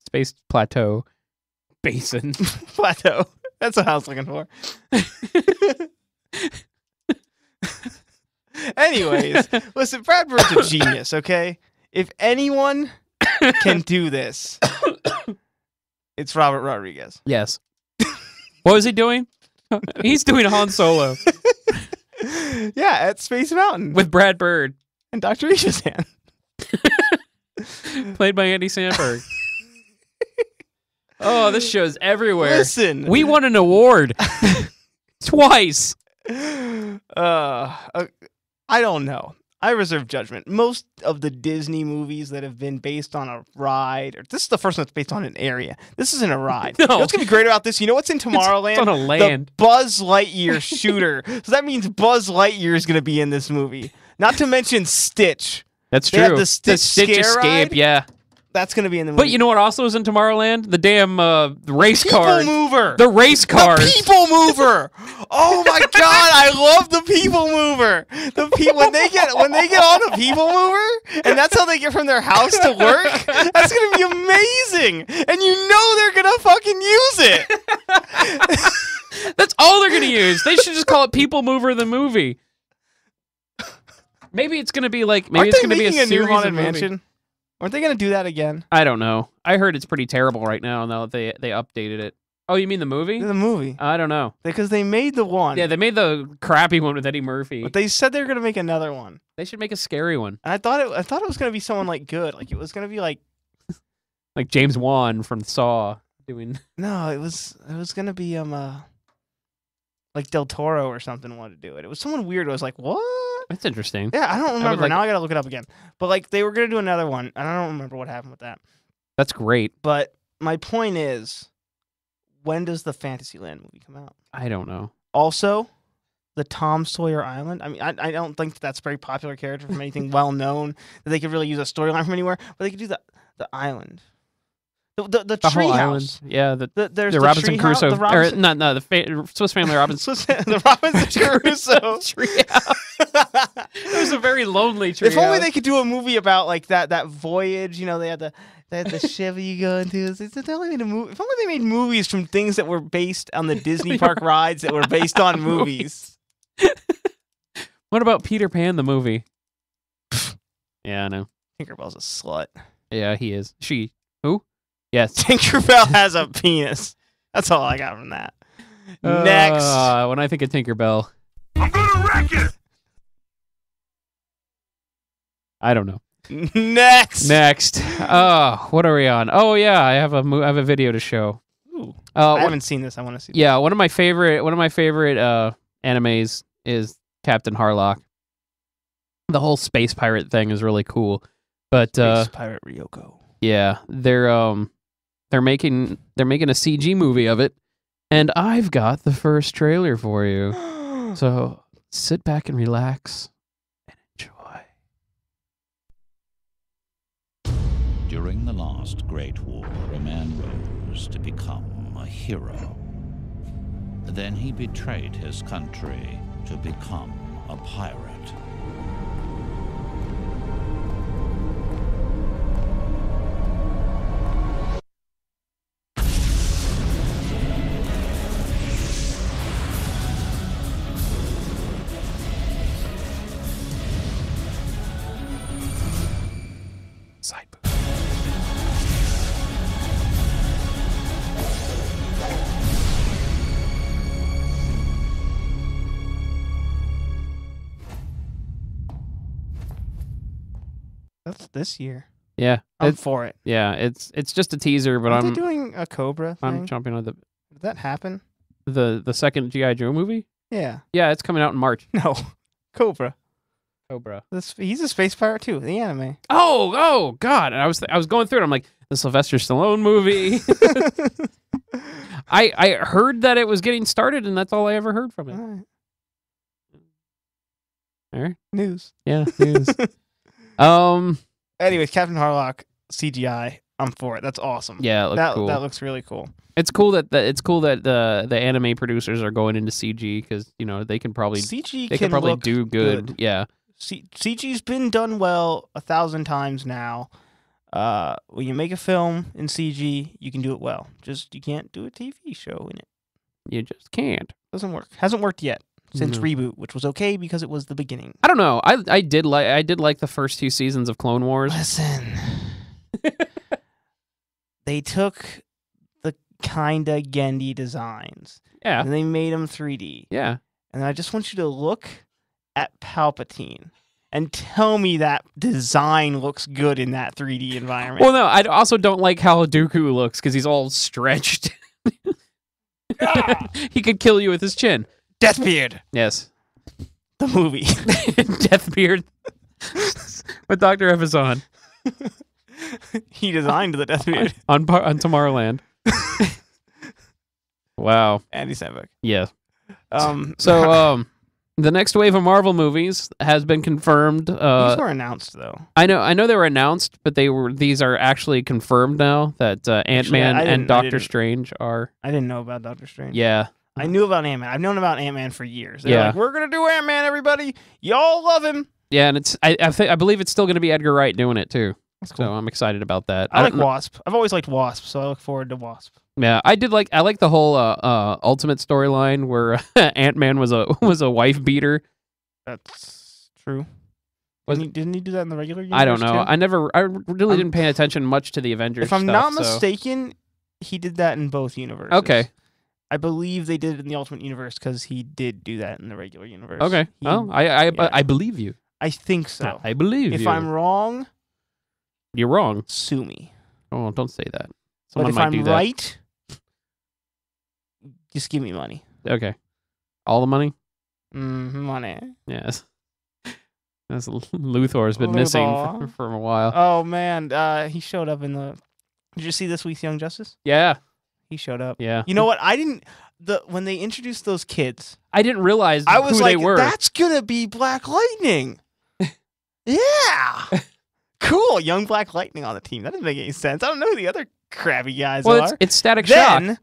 Space plateau. Basin. Plateau. That's what I was looking for. Anyways, listen, Brad Bird's a genius, okay? If anyone can do this, it's Robert Rodriguez. Yes. What was he doing? He's doing Han Solo. Yeah, at Space Mountain. With Brad Bird. And Dr. Ishazan. Played by Andy Samberg. Oh, this show's everywhere. Listen. We won an award. Twice. I don't know. I reserve judgment. Most of the Disney movies that have been based on a ride, or this is the first one that's based on an area. This isn't a ride. No. You know what's going to be great about this? You know what's in Tomorrowland? It's on a land. The Buzz Lightyear shooter. So that means Buzz Lightyear is going to be in this movie. Not to mention Stitch. That's They have true. the Stitch Stitch scare Escape, ride. yeah. That's going to be in the movie. But you know what also is in Tomorrowland? The damn race People cars. Mover. The race cars. The People Mover. Oh my God, I love the People Mover. When they get on the People Mover, and that's how they get from their house to work. That's going to be amazing, and you know they're going to fucking use it. That's all they're going to use. They should just call it People Mover the movie. Maybe it's going to be like it's going to be a new series Haunted of Mansion. movie. Aren't they going to do that again? I don't know. I heard it's pretty terrible right now. Now that they updated it. Oh, you mean the movie? The movie. I don't know. Because they made the one. Yeah, they made the crappy one with Eddie Murphy. But they said they were going to make another one. They should make a scary one. And I thought it was going to be someone like good. Like it was going to be like James Wan from Saw doing. No, it was going to be like Del Toro or something wanted to do it. It was someone weird. I was like, what? That's interesting. Yeah, I don't remember. Now I gotta look it up again. But like they were gonna do another one, and I don't remember what happened with that. That's great. But my point is, when does the Fantasyland movie come out? I don't know. Also, the Tom Sawyer Island. I mean, I don't think that's a very popular character from anything well known that they could really use a storyline from anywhere. But they could do the island. The whole tree island. house. Yeah, there's the Robinson Crusoe. The Robinson... the Swiss Family Robinson. the Robinson Crusoe treehouse. It was a very lonely treehouse. If only they could do a movie about like that voyage. You know, they had the ship you go into. If only they made movies from things that were based on the Disney park rides that were based on movies. What about Peter Pan the movie? Yeah, I know. Tinkerbell's a slut. Yeah, he is. She. Who? Yes. Tinkerbell has a penis. That's all I got from that. Next. When I think of Tinkerbell, I'm gonna wreck it! I don't know. Next. What are we on? Oh yeah, I have a video to show. Ooh. I haven't seen this. I want to see. Yeah, one of my favorite animes is Captain Harlock. The whole space pirate thing is really cool. But Space Pirate Ryoko. Yeah, they're making a CG movie of it, and I've got the first trailer for you. So sit back and relax and enjoy. During the last Great War, a man rose to become a hero. Then he betrayed his country to become a pirate. Side boob. That's this year. Yeah, I'm for it. Yeah, it's just a teaser, but Aren't they doing a Cobra thing? I'm jumping on Did that happen? the second G.I. Joe movie. Yeah. Yeah, it's coming out in March. No, Cobra. He's a space pirate too. The anime. Oh God! And I was going through it. I'm like, the Sylvester Stallone movie. I heard that it was getting started, and that's all I ever heard from it. All right. News. Yeah, news. Anyways, Captain Harlock CGI. I'm for it. That's awesome. Yeah, it looks cool. That looks really cool. It's cool that the anime producers are going into CG because they can probably do good. Yeah. CG's been done well 1,000 times now. When you make a film in CG, you can do it well. You can't do a TV show in it. You just can't. Doesn't work. Hasn't worked yet since Reboot, which was okay because it was the beginning. I don't know. I did like the first 2 seasons of Clone Wars. Listen, they took the kinda Gendy designs. Yeah. And they made them 3D. Yeah. And I just want you to look at Palpatine and tell me that design looks good in that 3D environment. Well, no, I also don't like how Dooku looks because he's all stretched. He could kill you with his chin. Deathbeard. Yes. The movie. Deathbeard. With Dr. Evazan. He designed the Deathbeard. On Tomorrowland. Wow. Andy Samberg. Yeah. So The next wave of Marvel movies has been confirmed. These were announced, though. I know they were announced, but these are actually confirmed now that Ant-Man and Doctor Strange are. I didn't know about Doctor Strange. Yeah. I knew about Ant-Man. I've known about Ant-Man for years. They're like, we're going to do Ant-Man, everybody. Y'all love him. Yeah, and I believe it's still going to be Edgar Wright doing it, too. That's cool. So I'm excited about that. I like Wasp. I've always liked Wasp, so I look forward to Wasp. Yeah, I like the whole Ultimate storyline where Ant-Man was a wife beater. That's true. Didn't he do that in the regular universe? I don't know. Too? I really didn't pay attention much to the Avengers. If I'm stuff, not mistaken, he did that in both universes. Okay. I believe they did it in the Ultimate Universe because he did do that in the regular universe. Okay. I believe you. I think so. I believe you. If I'm wrong, you're wrong. Sue me. Oh, don't say that. But Someone if might I'm do that. right, just give me money. Okay. All the money? Money. Yes. That's Luthor's been missing for a while. Oh man, he showed up in the. Did you see this week's Young Justice? Yeah, he showed up. Yeah. You know what? I didn't. When they introduced those kids, I didn't realize I was who like, they were. That's gonna be Black Lightning. Yeah. Cool, young Black Lightning on the team. That doesn't make any sense. I don't know who the other crabby guys are. It's Static Shock. Then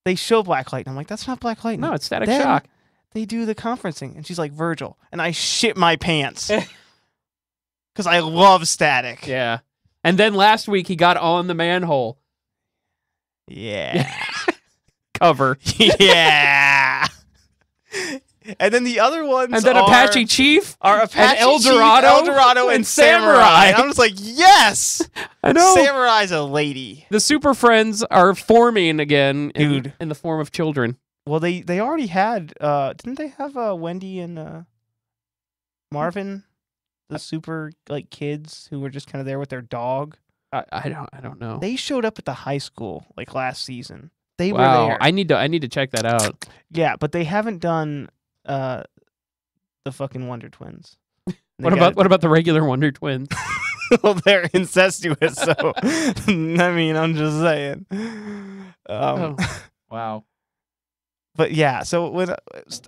they show Black Lightning. I'm like, that's not Black Lightning. No, it's Static Then Shock. They do the conferencing, and she's like, Virgil. And I shit my pants. Because I love Static. Yeah. And then last week, he got on the manhole. Yeah. Cover. Yeah. And then the other ones and then Apache Chief are Apache and Chief, El Dorado, and Samurai. I'm just like, yes! I know. Samurai's a lady. The Super Friends are forming again Dude. In the form of children. Well, they already had, didn't they have Wendy and Marvin? The super, kids who were just kind of there with their dog? I don't know. They showed up at the high school, last season. They were there. I need to check that out. Yeah, but they haven't done the fucking Wonder Twins. What about the regular Wonder Twins? Well, they're incestuous, so I mean, I'm just saying. Wow. But yeah, so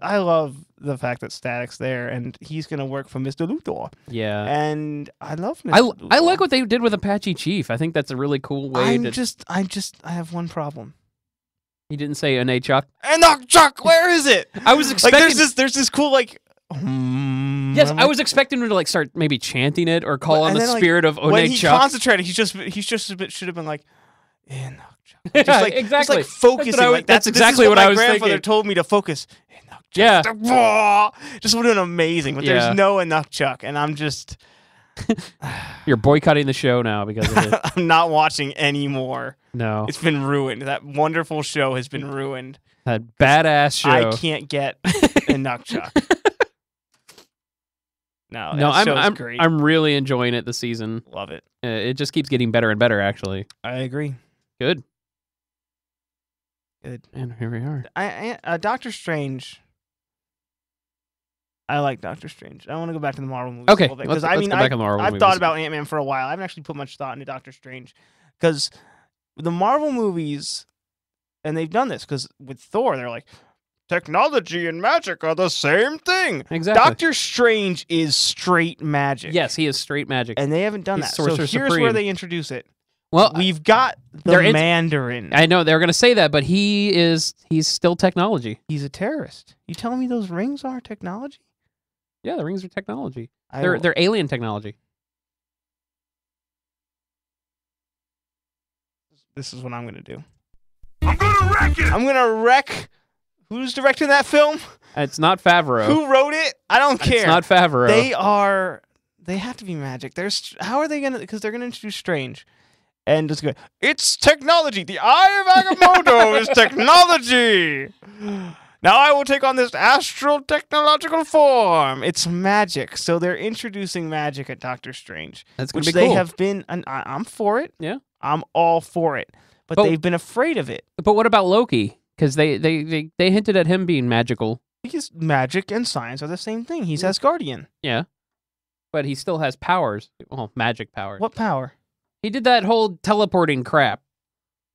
I love the fact that Static's there, and he's gonna work for Mr. Luthor. Yeah, and I love Mr. Luthor. I like what they did with Apache Chief. I think that's a really cool way. I have one problem. He didn't say Chuck. Chuck, where is it? I was expecting. There's this cool Yes, I was expecting him to start maybe chanting it or call on the spirit of Chuck. When he concentrated, he just should have been like, Just exactly. Just focusing. That's exactly what I was thinking. My grandfather told me to focus. Yeah. Just would have been amazing, but there's no Chuck, and I'm just. You're boycotting the show now because of it. I'm not watching anymore. No. It's been ruined. That wonderful show has been ruined. That badass show. I can't get Chuck. No, show's great. I'm really enjoying it this season. Love it. It just keeps getting better and better, actually. I agree. Good. And here we are. Doctor Strange. I like Doctor Strange. I want to go back to the Marvel movies okay, a little bit. Let's go back to the Marvel I've movies. thought about Ant-Man for a while. I haven't actually put much thought into Doctor Strange. Because the Marvel movies, and they've done this, because with Thor, they're like, technology and magic are the same thing. Exactly. Doctor Strange is straight magic. Yes, he is straight magic. And they haven't done that. So here's Supreme. where they introduce it. Well, we've got the Mandarin. I know, they were going to say that, but he's still technology. He's a terrorist. You telling me those rings are technology? Yeah, the rings are technology. They're alien technology. This is what I'm going to do. I'm going to wreck it! I'm going to wreck... Who's directing that film? It's not Favreau. Who wrote it? I don't care. It's not Favreau. They have to be magic. How are they going to... Because they're going to introduce Strange. And just go, it's technology. The Eye of Agamotto is technology. Now I will take on this astral technological form. It's magic. So they're introducing magic at Doctor Strange. That's going to be cool. They have been... I'm for it. Yeah. I'm all for it. But they've been afraid of it. But what about Loki? Because they hinted at him being magical. Because magic and science are the same thing. He's Asgardian. Yeah. But he still has powers. Well, magic powers. What power? He did that whole teleporting crap.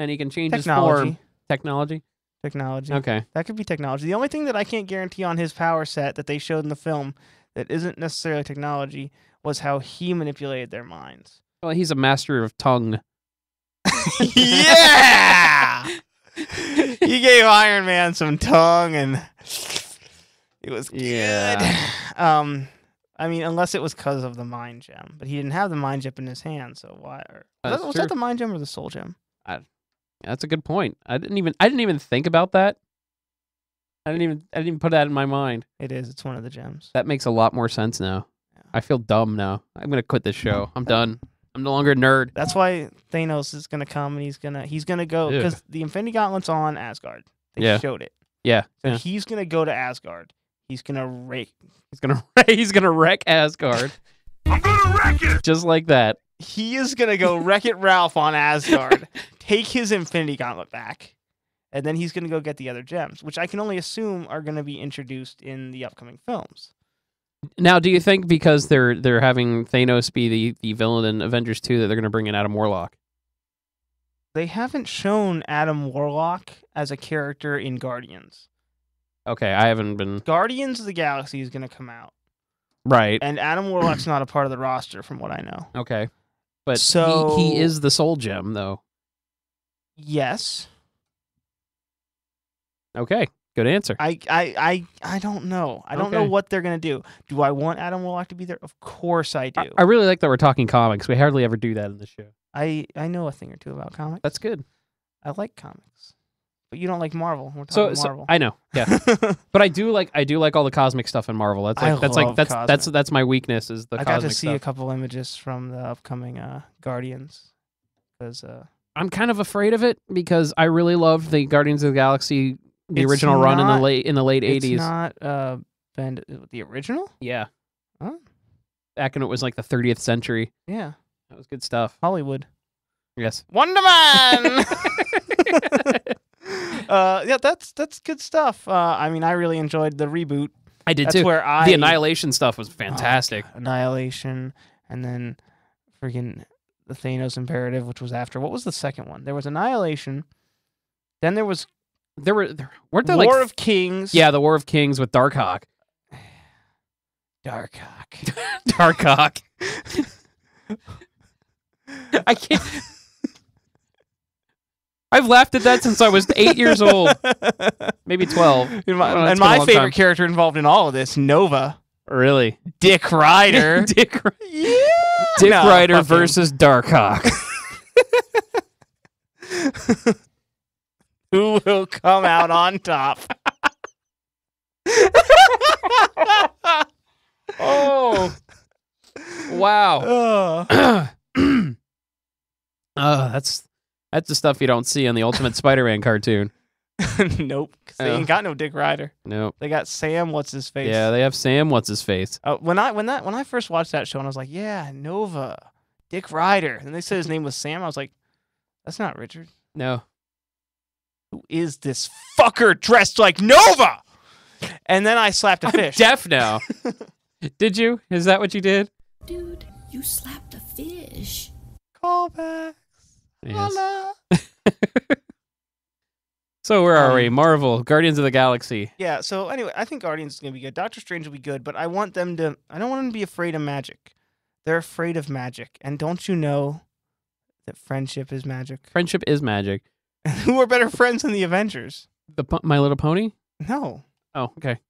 And he can change his form. Technology. Technology. Okay. That could be technology. The only thing that I can't guarantee on his power set that they showed in the film that isn't necessarily technology was how he manipulated their minds. Well, he's a master of tongue. Yeah! He gave Iron Man some tongue, and it was good. Yeah. I mean, unless it was because of the mind gem, but he didn't have the mind gem in his hand, so why? Was that the mind gem or the soul gem? That's a good point. I didn't even think about that. I didn't even put that in my mind. It is. It's one of the gems. That makes a lot more sense now. Yeah. I feel dumb now. I'm gonna quit this show. I'm done. I'm no longer a nerd. That's why Thanos is gonna come and he's gonna go because the Infinity Gauntlet's on Asgard. They showed it. Yeah. So he's gonna go to Asgard. He's gonna wreck. He's gonna wreck Asgard. I'm gonna wreck it. Just like that. He is gonna go Wreck-It Ralph on Asgard, take his Infinity Gauntlet back, and then he's gonna go get the other gems, which I can only assume are gonna be introduced in the upcoming films. Now, do you think because they're having Thanos be the villain in Avengers 2 that they're gonna bring in Adam Warlock? They haven't shown Adam Warlock as a character in Guardians. Okay, I haven't been... Guardians of the Galaxy is going to come out. Right. And Adam Warlock's not a part of the roster, from what I know. Okay. But so, he is the soul gem, though. Yes. Okay, good answer. I don't know. I don't know what they're going to do. Do I want Adam Warlock to be there? Of course I do. I really like that we're talking comics. We hardly ever do that in the show. I know a thing or two about comics. That's good. I like comics. But you don't like Marvel. We're talking Marvel. I know, yeah. But I do like all the cosmic stuff in Marvel. That's my weakness is the cosmic stuff. I got to see a couple images from the upcoming Guardians. Because I'm kind of afraid of it because I really loved the Guardians of the Galaxy, the original run in the late 80s. It's not the original? Yeah. Oh. Back when it was like the 30th century. Yeah. That was good stuff. Hollywood. Yes. Wonder Man. Yeah, that's good stuff. I mean, I really enjoyed the reboot. I did too. The Annihilation stuff was fantastic. Annihilation, and then freaking the Thanos Imperative, which was after. What was the second one? There was Annihilation. Then there was weren't there War of Kings. Yeah, the War of Kings with Darkhawk. Darkhawk. I can't. I've laughed at that since I was 8 years old. Maybe 12. And my favorite character involved in all of this, Nova. Really? Dick Ryder. Dick Ryder versus Darkhawk. Who will come out on top? Oh. Wow. That's the stuff you don't see on the Ultimate Spider-Man cartoon. Nope. They ain't got no Dick Ryder. Nope. They got Sam What's-His-Face. Yeah, they have Sam What's-His-Face. When I first watched that show and I was like, yeah, Nova, Dick Ryder. And they said his name was Sam. I was like, that's not Richard. No. Who is this fucker dressed like Nova? And then I slapped a fish. I'm deaf now. Did you? Is that what you did? Dude, you slapped a fish. Callbacks. Yes. So where are we? Marvel, Guardians of the Galaxy. Yeah, so anyway, I think Guardians is going to be good. Doctor Strange will be good, but I don't want them to be afraid of magic. They're afraid of magic. And don't you know that friendship is magic? Friendship is magic. Who are better friends than the Avengers? My Little Pony? No. Oh, okay.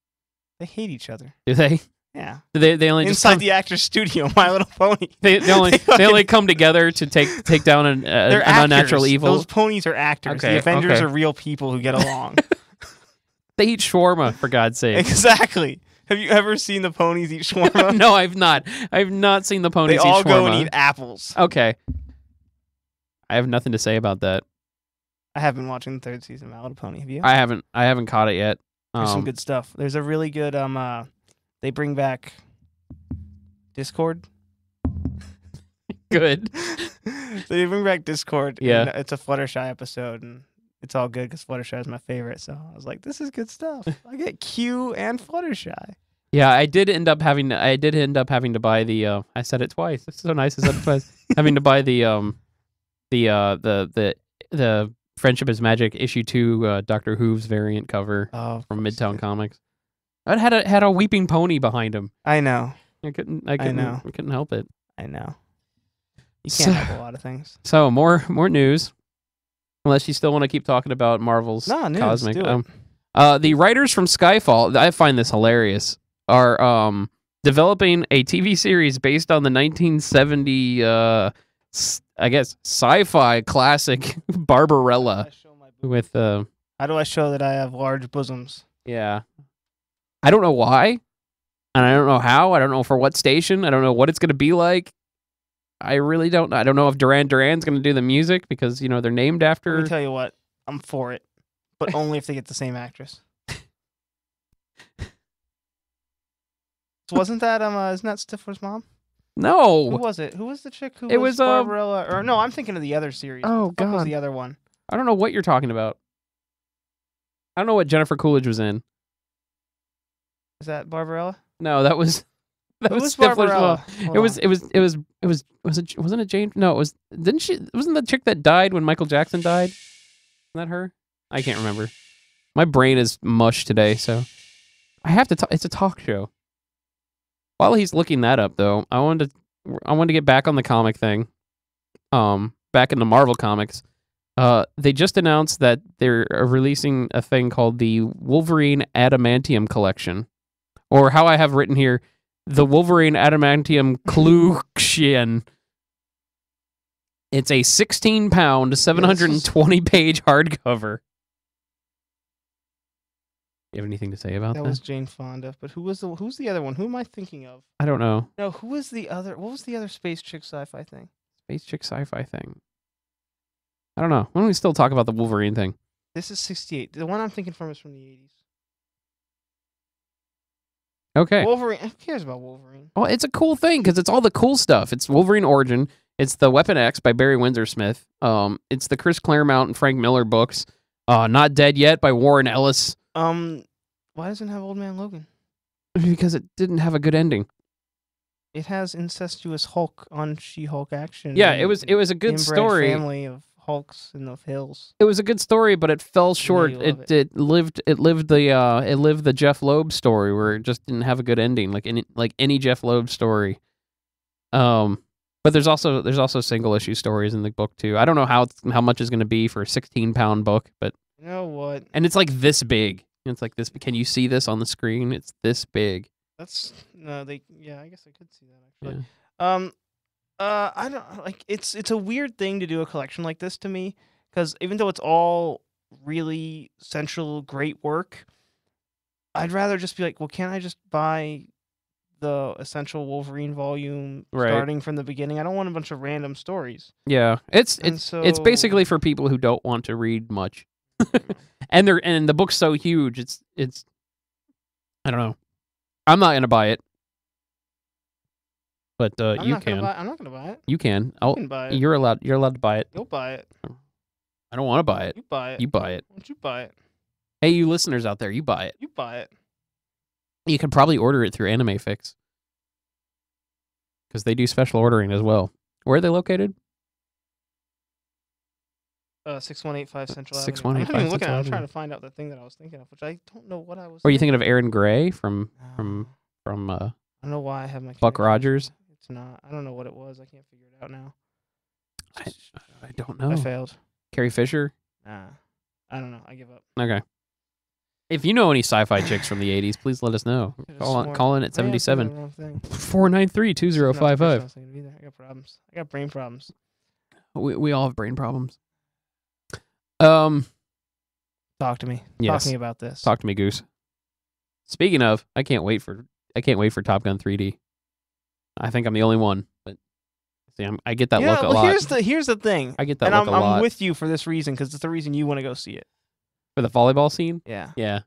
They hate each other. Do they? Yeah. They only inside the actor's studio, My Little Pony. They only come together to take down an unnatural evil. Those ponies are actors. Okay, the Avengers are real people who get along. They eat shawarma, for God's sake. Exactly. Have you ever seen the ponies eat shawarma? No, I've not. I've not seen the ponies eat shawarma. They all go and eat apples. Okay. I have nothing to say about that. I have been watching the third season of My Little Pony. Have you? I haven't caught it yet. There's some good stuff. There's a really good they bring back Discord. Good. They bring back Discord. Yeah. It's a Fluttershy episode, and it's all good because Fluttershy is my favorite. So I was like, this is good stuff. I get Q and Fluttershy. Yeah, I did end up having to buy the. I said it twice. It's so nice. I said it twice. Having to buy the Friendship is Magic issue 2 Doctor Who's variant cover from Midtown Comics. It had a weeping pony behind him. I know. I couldn't help it. I know. You can't help a lot of things. So more news. Unless you still want to keep talking about Marvel's news, Cosmic. do it. The writers from Skyfall, I find this hilarious, are developing a TV series based on the 1970 I guess sci-fi classic Barbarella with How do I show that I have large bosoms? Yeah. I don't know why, and I don't know how. I don't know for what station. I don't know what it's going to be like. I really don't know. I don't know if Duran Duran's going to do the music because, you know, they're named after... Let me tell you what. I'm for it. But only if they get the same actress. So wasn't that, isn't that Stifler's mom? No. Who was it? Who was the chick who was Barbarella? Or no, I'm thinking of the other series. Oh, what the fuck God. was the other one? I don't know what you're talking about. I don't know what Jennifer Coolidge was in. Is that Barbarella? No, that was... That Who was was Stifler's mom. Barbarella? Wasn't it Jane? No, it was. Didn't she? Wasn't the chick that died when Michael Jackson died? Isn't that her? I can't remember. My brain is mush today, so I have to. It's a talk show. While he's looking that up, though, I wanted to get back on the comic thing. Back in the Marvel comics, they just announced that they're releasing a thing called the Wolverine Adamantium Collection, or how I have written here. The Wolverine Adamantium Collection. It's a 16-pound, 720-page hardcover. You have anything to say about that? That was Jane Fonda, but who's the other one? Who am I thinking of? I don't know. No, who was the other? What was the other space chick sci-fi thing? Space chick sci-fi thing. I don't know. Why don't we still talk about the Wolverine thing? This is 68. The one I'm thinking from is from the 80s. Okay. Wolverine. Who cares about Wolverine? Well, it's a cool thing because it's all the cool stuff. It's Wolverine Origin. It's the Weapon X by Barry Windsor Smith. It's the Chris Claremont and Frank Miller books. Not Dead Yet by Warren Ellis. Why doesn't it have Old Man Logan? Because it didn't have a good ending. It has incestuous Hulk on She-Hulk action. Yeah, it was a good inbred story. Family of Hulks in the hills. It was a good story, but it fell short. It lived the Jeff Loeb story where it just didn't have a good ending, like any Jeff Loeb story. But there's also single issue stories in the book too. I don't know how much is going to be for a 16-pound book, but you know what? And it's like this big. It's like this. Can you see this on the screen? It's this big. Yeah, I guess I could see that actually. Yeah. I don't like it's a weird thing to do a collection like this to me because even though it's all really central great work, I'd rather just be like, well, can't I just buy the Essential Wolverine volume starting from the beginning? I don't want a bunch of random stories. Yeah, it's basically for people who don't want to read much, and the book's so huge. It's I don't know. I'm not gonna buy it. But you can. I'm not gonna buy it. You can. You can buy it. You're allowed to buy it. You'll buy it. I don't want to buy it. You buy it. You buy it. Why don't you buy it? Hey, you listeners out there, you buy it. You buy it. You can probably order it through Anime Fix because they do special ordering as well. Where are they located? 6185 Central Avenue. 6185 I'm looking at it. I'm Central trying to find out the thing that I was thinking of, which I don't know what I was. Or are you thinking of Aaron Gray from I don't know why I have my Buck Rogers? It's not. I don't know what it was. I can't figure it out now. I don't know. I failed. Carrie Fisher? Nah. I don't know. I give up. Okay. If you know any sci-fi chicks from the 80s, please let us know. Call in at 77 493-2055. I got problems. I got brain problems. We all have brain problems. Talk to me. Yes. Talk to me about this. Talk to me, Goose. Speaking of, I can't wait for Top Gun 3D. I think I'm the only one, but see, I get that look a lot. Here's the thing. I get that look a lot. I'm with you for this reason because it's the reason you want to go see it. For the volleyball scene? Yeah. Yeah.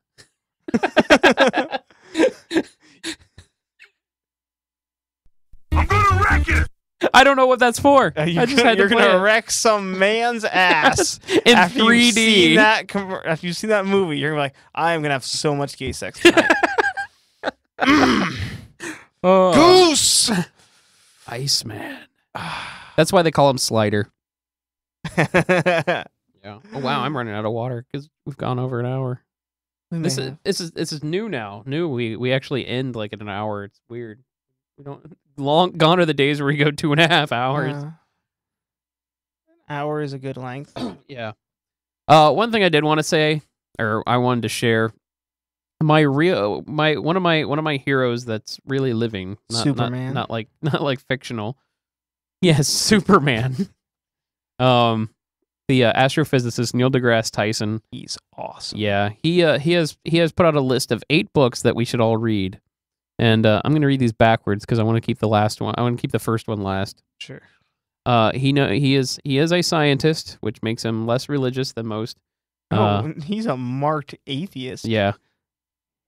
I'm gonna wreck it! I don't know what that's for. You're gonna wreck some man's ass in after 3D. After you've seen that movie, you're gonna be like, I am gonna have so much gay sex tonight. Goose! Iceman. That's why they call him Slider. Yeah. Oh wow, I'm running out of water because we've gone over an hour. This is new now. We actually end like at an hour. It's weird. We don't gone are the days where we go 2.5 hours. An hour is a good length. Yeah. One thing I did want to say, or I wanted to share, one of my heroes that's really living, Superman. not like fictional. Yes, Superman. The astrophysicist Neil deGrasse Tyson. He's awesome. Yeah, he has put out a list of 8 books that we should all read, and I'm going to read these backwards because I want to keep the last one. I want to keep the first one last. Sure. He is a scientist, which makes him less religious than most. He's a marked atheist. Yeah.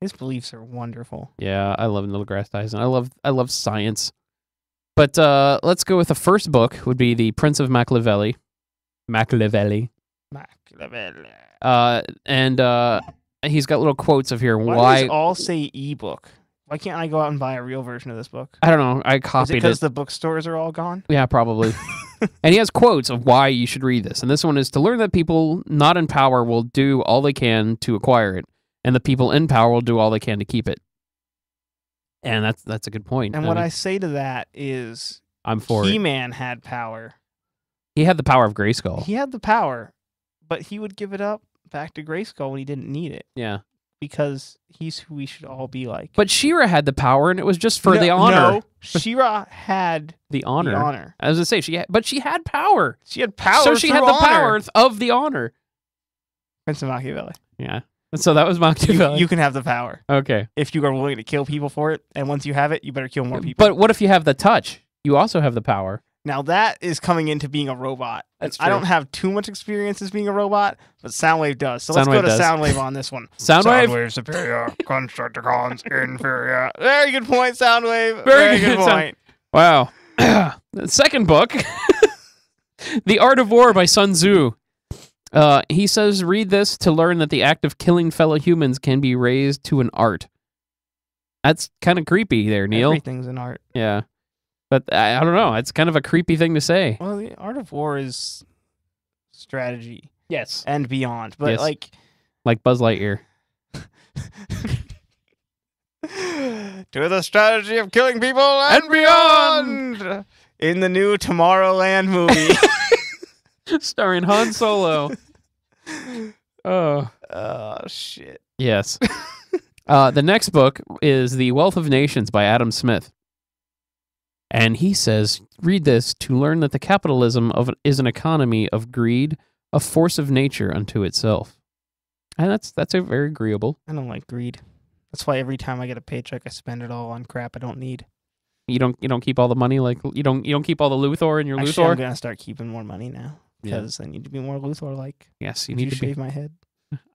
His beliefs are wonderful. Yeah, I love Neil deGrasse Tyson. I love science. But let's go with the first book. Would be The Prince of Machiavelli. And he's got little quotes of here. Why does all say ebook? Why can't I go out and buy a real version of this book? I don't know. I copied it. Because the bookstores are all gone? Yeah, probably. And he has quotes of why you should read this. And this one is to learn that people not in power will do all they can to acquire it, and the people in power will do all they can to keep it. And that's a good point. And I say to that is, I'm for it. He-Man had power. He had the power of Grayskull. He had the power, but he would give it up back to Grayskull when he didn't need it. Yeah. Because he's who we should all be like. But She-Ra had the power, and it was just for the honor. No, She-Ra had the honor. The honor. I was going to say, she had power. She had power. So she had the power of the honor. Prince of Machiavelli. Yeah. So that was Machiavelli. You can have the power. Okay. If you are willing to kill people for it, and once you have it, you better kill more people. But what if you have the touch? You also have the power. Now that is coming into being a robot. That's true. I don't have too much experience as being a robot, but Soundwave does. So let's go to Soundwave on this one. Soundwave superior, Constructicons inferior. Very good point, Soundwave. Very good point. Wow. The second book, The Art of War by Sun Tzu. He says, read this to learn that the act of killing fellow humans can be raised to an art. That's kind of creepy there, Neil. Everything's an art. Yeah. But I don't know. It's kind of a creepy thing to say. Well, the Art of War is strategy. Yes. And beyond. But yes. like Buzz Lightyear. To the strategy of killing people and beyond! In the new Tomorrowland movie. Starring Han Solo. Oh, shit. Yes. The next book is The Wealth of Nations by Adam Smith. And he says, read this to learn that the capitalism is an economy of greed, a force of nature unto itself. And that's a very agreeable. I don't like greed. That's why every time I get a paycheck, I spend it all on crap I don't need. You don't keep all the money, like you don't keep all the Luthor in your Actually, Luthor? I'm gonna start keeping more money now because I need to be more Luthor-like. Yes, you need to shave my head.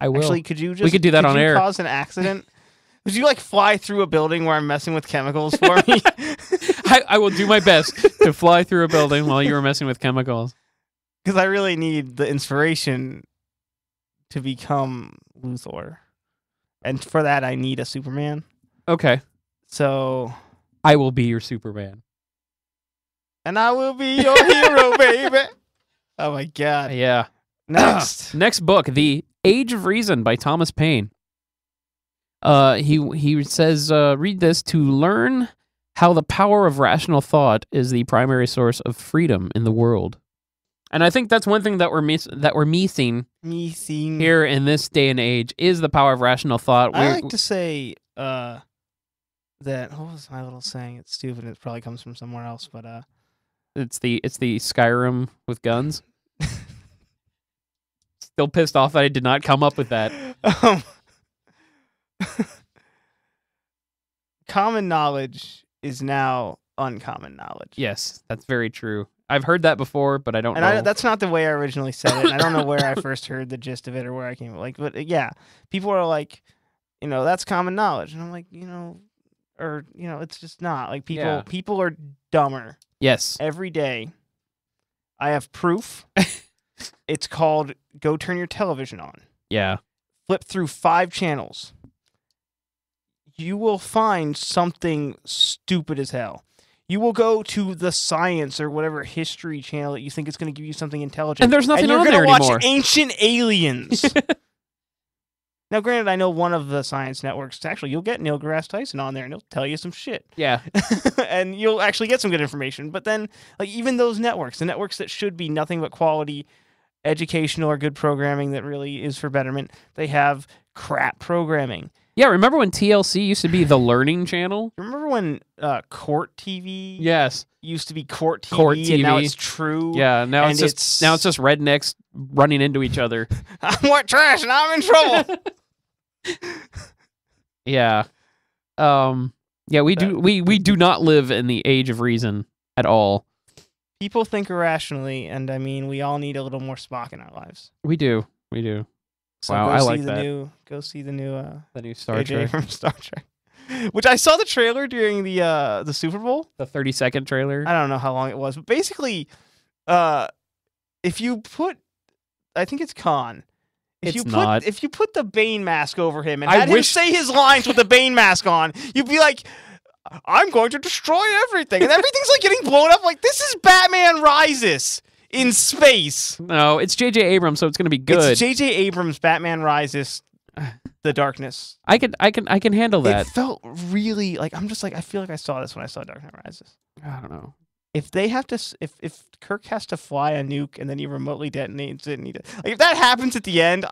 I will. Actually, could you just we could do that on air. Cause an accident? Would you fly through a building where I'm messing with chemicals for me? I will do my best to fly through a building while you were messing with chemicals. Because I really need the inspiration to become Luthor. And for that, I need a Superman. Okay. So I will be your Superman. And I will be your hero, baby. Oh, my God. Yeah. Next. Next book, The Age of Reason by Thomas Paine. He says, read this to learn how the power of rational thought is the primary source of freedom in the world. And I think that's one thing that we're missing here in this day and age is the power of rational thought. I like to say that, what was my little saying? It's stupid. It probably comes from somewhere else, but it's the Skyrim with guns. Still pissed off that I did not come up with that. Common knowledge is now uncommon knowledge. Yes, that's very true. I've heard that before, but I don't know. That's not the way I originally said it. I don't know where I first heard the gist of it or where I came. But yeah, people are like, that's common knowledge, and I'm like, it's just not. Like people are dumber. Yes. Every day, I have proof. It's called go turn your television on. Yeah. Flip through 5 channels. You will find something stupid as hell. You will go to the science or whatever history channel that you think is going to give you something intelligent. And there's nothing you're on gonna there watch anymore. Ancient Aliens. Now, granted, I know one of the science networks, actually, you'll get Neil deGrasse Tyson on there, and he'll tell you some shit. Yeah. And you'll actually get some good information. But then, like, even those networks, the networks that should be nothing but quality, educational or good programming that really is for betterment, they have crap programming. Yeah, remember when TLC used to be the learning channel? Remember when Court TV Yes. used to be Court TV, Court TV. and now it's True? Yeah, now and it's just rednecks running into each other. I'm white trash and I'm in trouble. Yeah. Yeah, we do not live in the age of reason at all. People think irrationally, and I mean, we all need a little more Spock in our lives. We do. So wow, go I see like the that. Go see the new Star Trek. from Star Trek. Which I saw the trailer during the Super Bowl. The 30-second trailer. I don't know how long it was, but basically, if you put, I think it's Khan. If you put the Bane mask over him and had him say his lines with the Bane mask on, you'd be like, I'm going to destroy everything. And everything's like getting blown up. Like, this is Batman Rises in space. No, it's J.J. Abrams, so it's going to be good. It's J.J. Abrams, Batman Rises, The Darkness. I can handle that. It felt really like, I'm just like, I feel like I saw this when I saw Dark Knight Rises. I don't know. If they have to, if Kirk has to fly a nuke and then he remotely detonates it, and like if that happens at the end,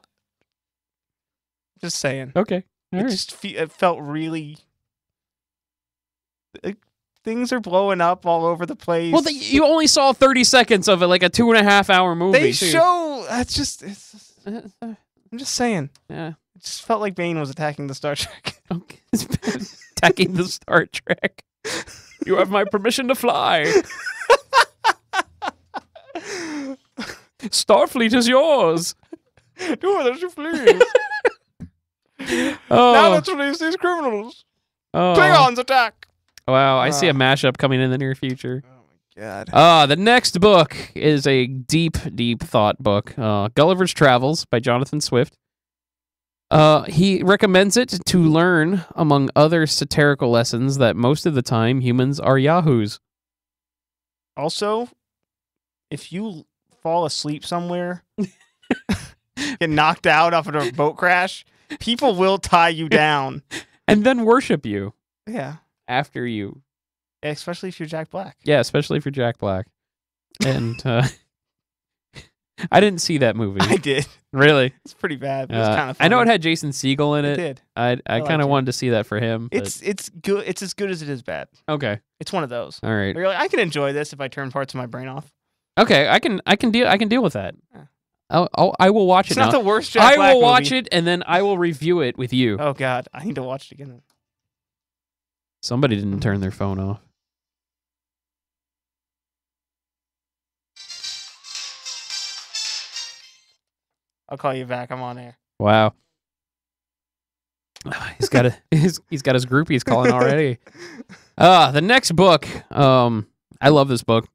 just saying. Okay. It felt really. Things are blowing up all over the place. Well, you only saw 30 seconds of it, like a 2.5-hour movie. They show. I'm just saying. Yeah. It just felt like Bane was attacking the Star Trek. Okay. Attacking the Star Trek. You have my permission to fly. Starfleet is yours. Do it as you please. Now let's release these criminals. Klingons attack. Wow, I see a mashup coming in the near future. Oh my god. The next book is a deep, deep thought book. Gulliver's Travels by Jonathan Swift. He recommends it to learn, among other satirical lessons, that most of the time humans are yahoos. Also, if you fall asleep somewhere, get knocked out off of a boat crash, people will tie you down. And then worship you. Yeah. After you. Especially if you're Jack Black. Yeah, especially if you're Jack Black. And I didn't see that movie. I did. Really? It's pretty bad, but it's kind of funny. I know it had Jason Segel in it. It did. I kind of wanted to see that for him. It's good. It's as good as it is bad. Okay. It's one of those. All right. Where you're like, I can enjoy this if I turn parts of my brain off. Okay, I can deal with that. Yeah. I will watch it. It's not now. the worst Jack Black I will watch movie. it and then I will review it with you. Oh god, I need to watch it again. Somebody didn't turn their phone off. I'll call you back. I'm on air. Wow. He's got his groupies calling already. The next book. I love this book.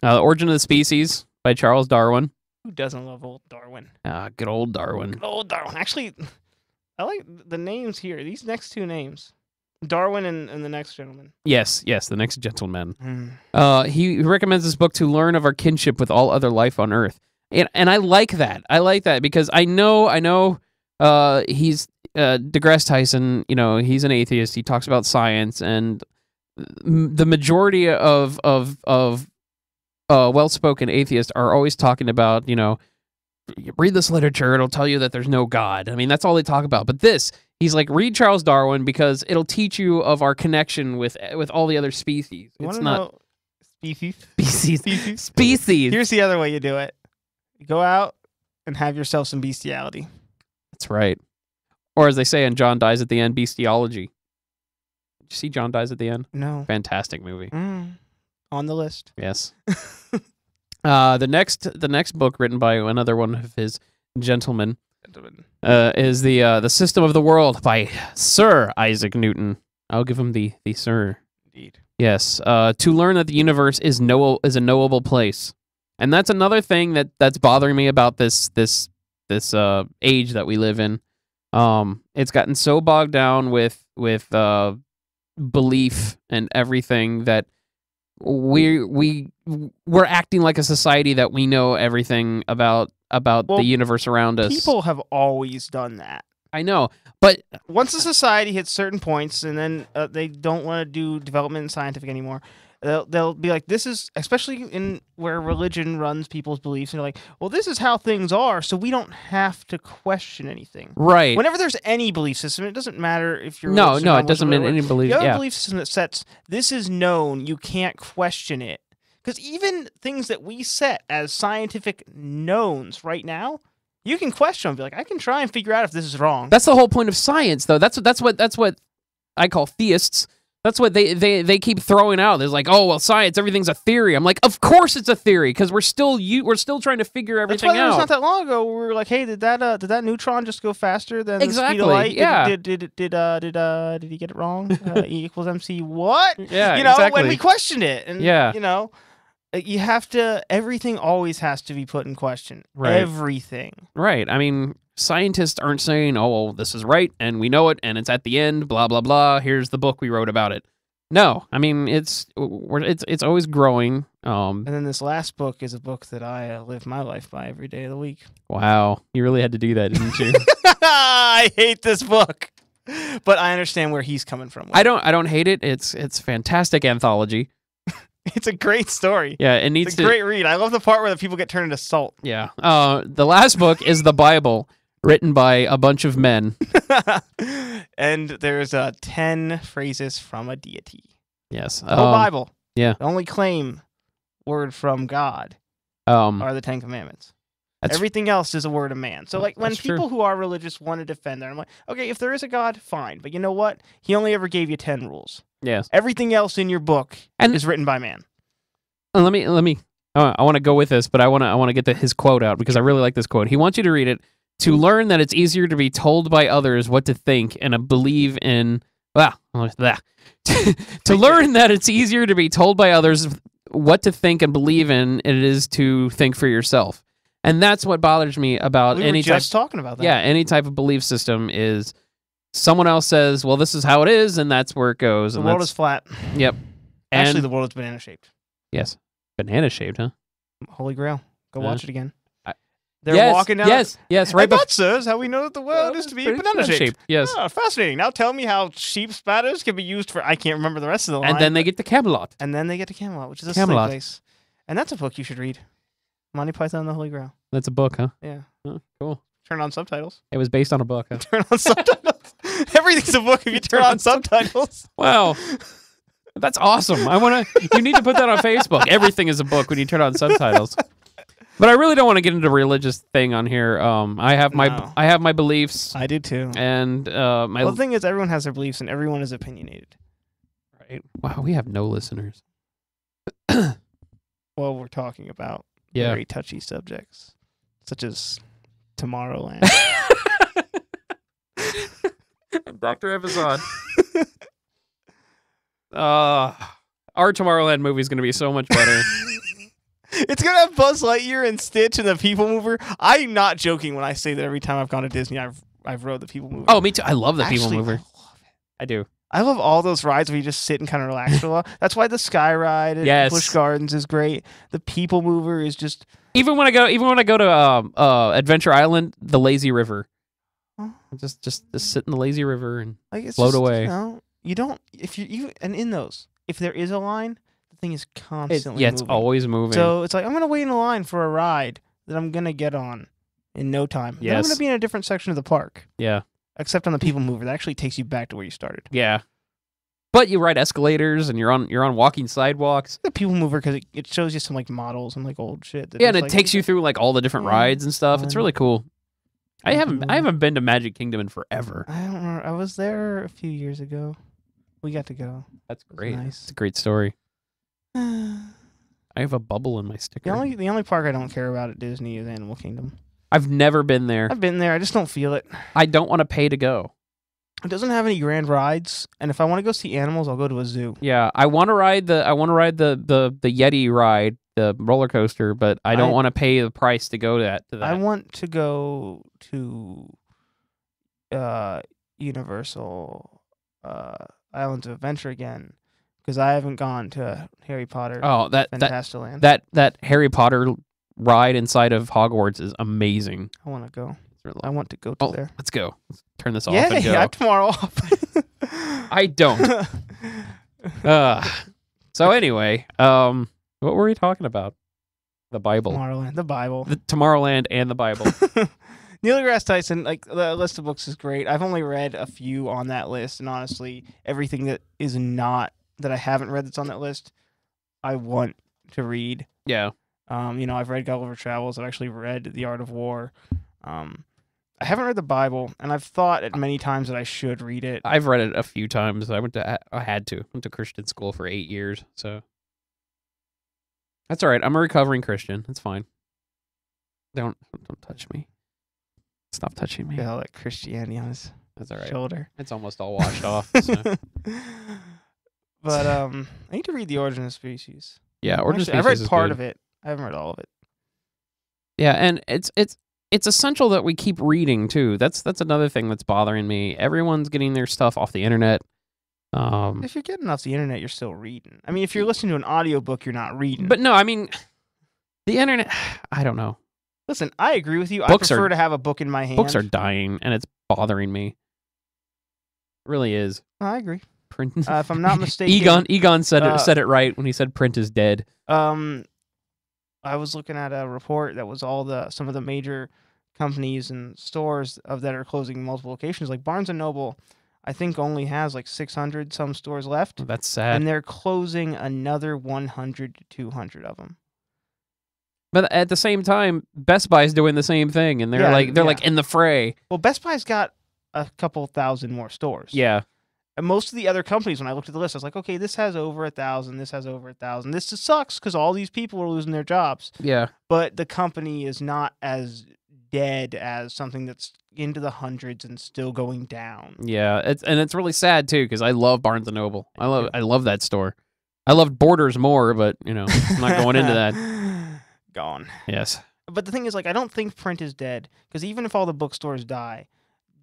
Origin of the Species by Charles Darwin. Who doesn't love old Darwin? Good old Darwin. Good old Darwin. Actually, I like the names here. These next two names. Darwin and the next gentleman. Yes, the next gentleman. He recommends this book to learn of our kinship with all other life on Earth. And I like that. I like that because I know he's DeGrasse Tyson, he's an atheist. He talks about science, and the majority of well-spoken atheists are always talking about, read this literature, it'll tell you that there's no God. I mean, that's all they talk about. But he's like, read Charles Darwin because it'll teach you of our connection with all the other species. It's not species. Here's the other way you do it. Go out and have yourself some bestiality. That's right. Or as they say in John Dies at the End, bestiology. Did you see John Dies at the End? No. Fantastic movie. On the list. Yes. The next book written by another one of his gentlemen is the System of the World by Sir Isaac Newton. I'll give him the Sir. Indeed. Yes. To learn that the universe is a knowable place. And that's another thing that's bothering me about this age that we live in. It's gotten so bogged down with belief and everything that we're acting like a society that we know everything about the universe around us. People have always done that. I know, but once a society hits certain points, and then they don't want to do development in scientific anymore, they'll be like, this is, especially in where religion runs people's beliefs, and they're like, well, this is how things are, so we don't have to question anything. Right. Whenever there's any belief system, it doesn't matter if you're no, it doesn't mean any belief. You have a belief system that sets, this is known, you can't question it. Because even things that we set as scientific knowns right now, you can question them. Be like, I can try and figure out if this is wrong. That's the whole point of science, though. That's what I call theists. That's what they keep throwing out. There's like, oh well, science, everything's a theory. I'm like, of course it's a theory, because we're still trying to figure everything out. That's why it was not that long ago we were like, hey, did that neutron just go faster than the speed of light? Yeah. Did he get it wrong? E equals MC what? Yeah. When we questioned it, and you have to. Everything always has to be put in question. Right. Everything. Right. I mean, scientists aren't saying, "Oh, well, this is right, and we know it, and it's at the end." Blah blah blah. Here's the book we wrote about it. No, I mean it's always growing. And then this last book is a book that I live my life by every day of the week. Wow, you really had to do that, didn't you? I hate this book, but I understand where he's coming from. I don't hate it. It's fantastic anthology. It's a great story. Yeah, it's a great read. I love the part where the people get turned into salt. Yeah. The last book is the Bible, written by a bunch of men. And there's 10 phrases from a deity. Yes. The whole Bible. Yeah. The only claim word from God are the 10 Commandments. Everything else is a word of man. So like when people who are religious want to defend that, I'm like, okay, if there is a God, fine. But you know what? He only ever gave you 10 rules. Yes. Everything else in your book is written by man. Let me. I want to go with this, but I want to get his quote out because I really like this quote. He wants you to read it. To learn that it's easier to be told by others what to think and to believe in. To learn that it's easier to be told by others what to think and believe in it is to think for yourself. And that's what bothers me about we were just talking about that. Yeah, any type of belief system is someone else says, well, this is how it is, and that's where it goes. The world is flat. Yep. Actually, the world is banana-shaped. Yes. Banana-shaped, huh? Holy Grail. Go watch it again. They're walking down. Yes, right. That says how we know that the world is to be banana-shaped. Yes. Oh, fascinating. Now tell me how sheep spatters can be used for... I can't remember the rest of the line. And then they get to Camelot. Which is a slave place. And that's a book you should read. Monty Python and the Holy Grail. That's a book, huh? Yeah. Oh, cool. Turn on subtitles. It was based on a book, huh? Turn on subtitles. Everything's a book if you turn on subtitles. Wow. That's awesome. You need to put that on Facebook. Everything is a book when you turn on subtitles. But I really don't want to get into a religious thing on here. I have my beliefs. I do too. And the thing is, everyone has their beliefs, and everyone is opinionated. Right? Wow, we have no listeners. Well, we're talking about very touchy subjects, such as Tomorrowland. Dr. Evazon. Our Tomorrowland movie is going to be so much better. It's going to have Buzz Lightyear and Stitch and the People Mover. I'm not joking when I say that every time I've gone to Disney, I've rode the People Mover. Oh, me too. I love the People Mover. I love it. I do. I love all those rides where you just sit and kind of relax for a while. That's why the Sky Ride at Busch Gardens is great. The People Mover is just... Even when I go to Adventure Island, the Lazy River. Just sit in the Lazy River and float away. You don't... And in those, if there is a line... thing is constantly moving. It's always moving. So it's like, I'm going to wait in a line for a ride that I'm going to get on in no time. Yes. I'm going to be in a different section of the park. Yeah. Except on the People Mover. That actually takes you back to where you started. Yeah. But you ride escalators and you're on walking sidewalks. The People Mover, because it shows you some like models and like old shit. Yeah, and it takes you through like all the different rides and stuff. It's really cool. I haven't been to Magic Kingdom in forever. I don't know. I was there a few years ago. We got to go. That's great. Nice. It's a great story. I have a bubble in my sticker. The only park I don't care about at Disney is Animal Kingdom. I've never been there. I've been there. I just don't feel it. I don't want to pay to go. It doesn't have any grand rides, and if I want to go see animals, I'll go to a zoo. Yeah, I want to ride the Yeti ride, the roller coaster, but I don't want to pay the price to go to that. I want to go to Universal Islands of Adventure again, because I haven't gone to Harry Potter. Oh, Fantasyland. that Harry Potter ride inside of Hogwarts is amazing. I want to go. I want to go to there. Let's go. Let's turn this off Yeah, and go. I have tomorrow off. I don't. So anyway, what were we talking about? The Bible. Tomorrowland. The Bible. The Tomorrowland and the Bible. Neil deGrasse Tyson, like the list of books is great. I've only read a few on that list, and honestly, everything that is not that I haven't read that's on that list, I want to read. Yeah. I've read Gulliver Travels. I've actually read The Art of War. I haven't read the Bible, and I've thought at many times that I should read it. I've read it a few times. I went to Christian school for 8 years, so that's all right. I'm a recovering Christian. It's fine. Don't touch me. Stop touching me. Got all that Christianity on his shoulder. It's almost all washed off. So. But I need to read The Origin of Species. Yeah, Origin of Species. I've read part good. of it. I haven't read all of it. Yeah, and it's essential that we keep reading too. That's another thing that's bothering me. Everyone's getting their stuff off the internet. If you're getting off the internet, you're still reading. I mean, if you're listening to an audiobook, you're not reading. But no, I mean, the internet. I don't know. Listen, I agree with you. Books I prefer to have a book in my hand. Books are dying, and it's bothering me. It really is. I agree. Print. If I'm not mistaken, Egon said it right when he said print is dead. I was looking at a report that was some of the major companies and stores that are closing multiple locations. Like Barnes and Noble, I think only has like 600 some stores left. That's sad. And they're closing another 100 to 200 of them. But at the same time, Best Buy's doing the same thing, and they're like in the fray. Well, Best Buy's got a couple thousand more stores. Yeah. And most of the other companies, when I looked at the list, I was like, okay, this has over 1,000, this has over 1,000. This just sucks because all these people are losing their jobs. Yeah. But the company is not as dead as something that's into the hundreds and still going down. Yeah, it's really sad too because I love Barnes and Noble. I love that store. I loved Borders more, but I'm not going into that. Gone. Yes. But the thing is, like, I don't think print is dead because even if all the bookstores die,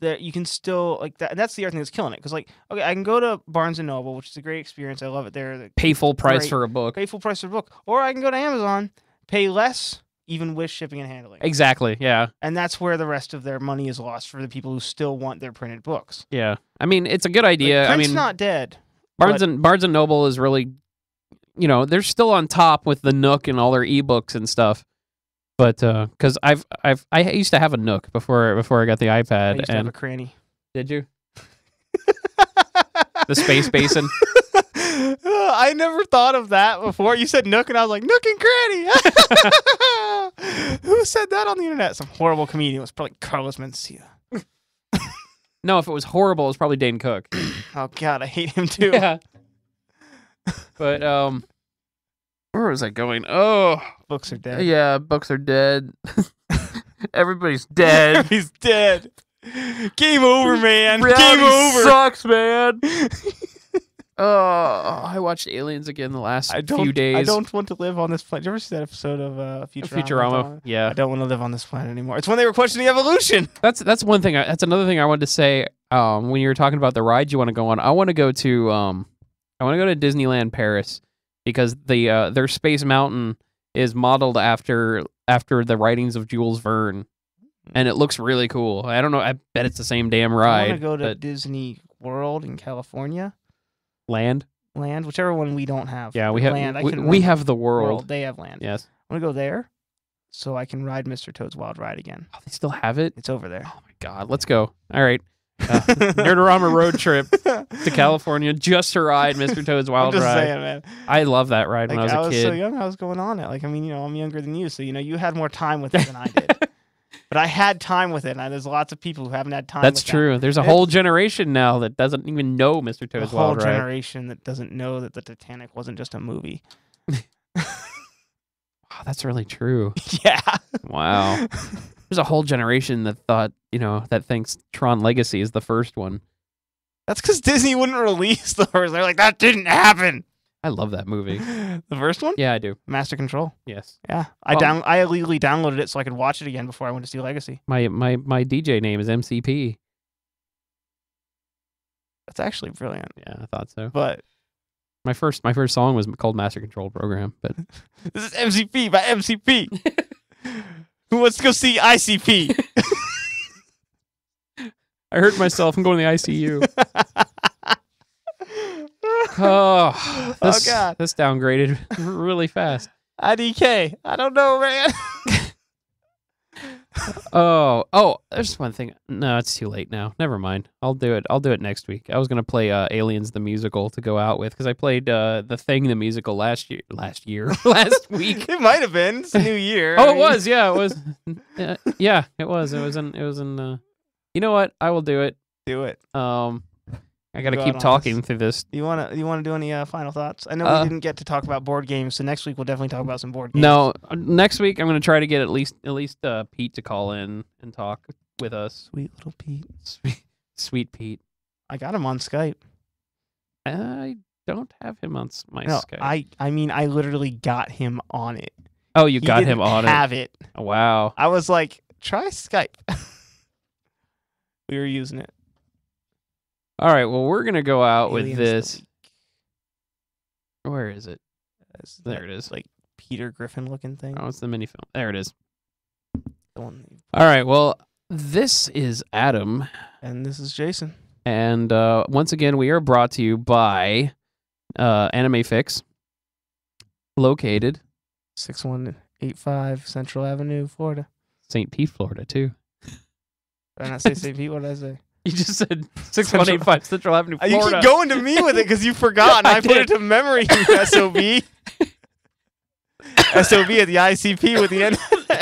that you can still like that. That's the other thing that's killing it. Because like, okay, I can go to Barnes and Noble, which is a great experience. I love it there. Pay full price for a book. Pay full price for a book, or I can go to Amazon, pay less, even with shipping and handling. Exactly. Yeah. And that's where the rest of their money is lost for the people who still want their printed books. Yeah. I mean, it's a good idea. Like, print's not dead. Barnes and Noble is really, they're still on top with the Nook and all their ebooks and stuff. But because I used to have a Nook before I got the iPad. I used to have a cranny. Did you? The space basin. I never thought of that before. You said Nook, and I was like, Nook and Cranny. Who said that on the internet? Some horrible comedian. It was probably Carlos Mencia. No, if it was horrible, it was probably Dane Cook. Oh God, I hate him too. Yeah. But where was I going? Oh, books are dead. Yeah, books are dead. Everybody's dead. He's dead. Game over, man. Reality Game over. Sucks, man. I watched Aliens again the last few days. I don't want to live on this planet. Did you ever see that episode of Futurama? Yeah. I don't want to live on this planet anymore. It's when they were questioning evolution. That's one thing. That's another thing I wanted to say. When you were talking about the rides you want to go on, I want to go to Disneyland Paris because their Space Mountain is modeled after the writings of Jules Verne, and it looks really cool. I don't know. I bet it's the same damn ride. I want to go to Disney World in California. Land, whichever one we don't have. Yeah, we have land. We have the world. They have land. Yes. I want to go there so I can ride Mr. Toad's Wild Ride again. Oh, they still have it? It's over there. Oh my God, let's go. All right. Nerd-O-Rama road trip to California just to ride Mr. Toad's Wild I'm just Ride. saying, man. I love that ride when I was a kid. I was so young, I was going on it. Like, I mean, I'm younger than you, so you had more time with it than I did. But I had time with it, and there's lots of people who haven't had time That's with true. that. There's a whole generation now that doesn't even know Mr. Toad's Wild Ride. A whole generation that doesn't know that the Titanic wasn't just a movie. Wow, that's really true. Yeah. Wow. There's a whole generation that thought, that thinks Tron Legacy is the first one. That's because Disney wouldn't release the first. They're like, that didn't happen. I love that movie. The first one? Yeah, I do. Master Control. Yes. Yeah. I illegally downloaded it so I could watch it again before I went to see Legacy. My DJ name is MCP. That's actually brilliant. Yeah, I thought so. But My first song was called Master Control Program, but this is MCP by MCP. Who wants to go see ICP? I hurt myself. I'm going to the ICU. God. This downgraded really fast. IDK. I don't know, man. There's one thing. No, it's too late now. Never mind. I'll do it next week. I was gonna play Aliens the musical to go out with because I played the Thing the musical last week. It might have been. It's a new year. It was. Yeah, it was. Yeah, it was. It was in. You know what? I will do it. Do it. I got to keep talking through this. You want to do any final thoughts? I know we didn't get to talk about board games, so next week we'll definitely talk about some board games. No, next week I'm going to try to get at least Pete to call in and talk with us. Sweet little Pete. Sweet Pete. I got him on Skype. I don't have him on my Skype. I mean, I literally got him on it. Oh, you got him on it? Have it. Oh, wow. I was like, try Skype. We were using it. All right, well, we're going to go out Aliens with this. Where is it? There it is. Like Peter Griffin looking thing. Oh, it's the mini film. There it is. The one. All right, well, this is Adam. And this is Jason. And once again, we are brought to you by Anime Fix, located 6185 Central Avenue, Florida. St. Pete, Florida, too. Did I not say St. Pete? What did I say? You just said 6185 Central Avenue, Florida. You keep going to me with it because you forgot, and I put it to memory, you SOB. SOB at the ICP with the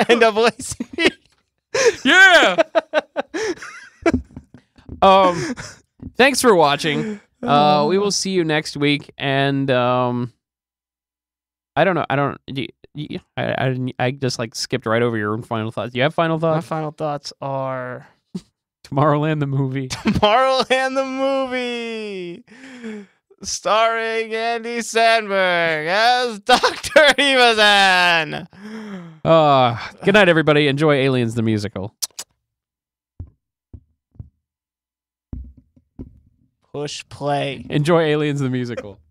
NAACP. Yeah! Thanks for watching. We will see you next week, and I just skipped right over your final thoughts. Do you have final thoughts? My final thoughts are Tomorrowland the movie. Tomorrowland the movie, starring Andy Samberg as Dr. Evazan. Good night, everybody. Enjoy Aliens the musical. Push play. Enjoy Aliens the musical.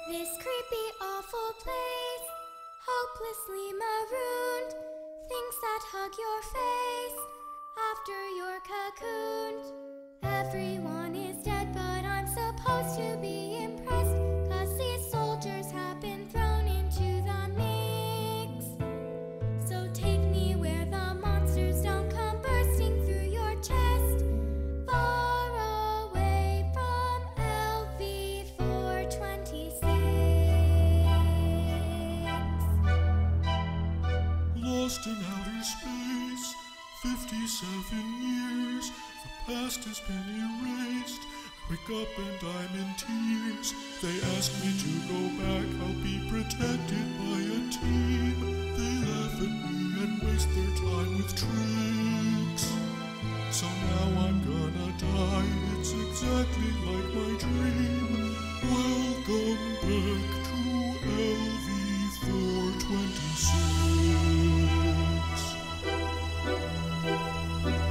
This creepy, awful place, hopelessly marooned, things that hug your face after you're cocooned. Everyone is dead, but I'm supposed to be impressed, 'cause these soldiers have been thrown into the mix. So take me where the monsters don't come bursting through your chest, far away from LV 426. Lost in outer space, 57 years, the past has been erased. I wake up and I'm in tears. They ask me to go back, I'll be protected by a team. They laugh at me and waste their time with tricks. So now I'm gonna die, it's exactly like my dream. Welcome back to LV 426.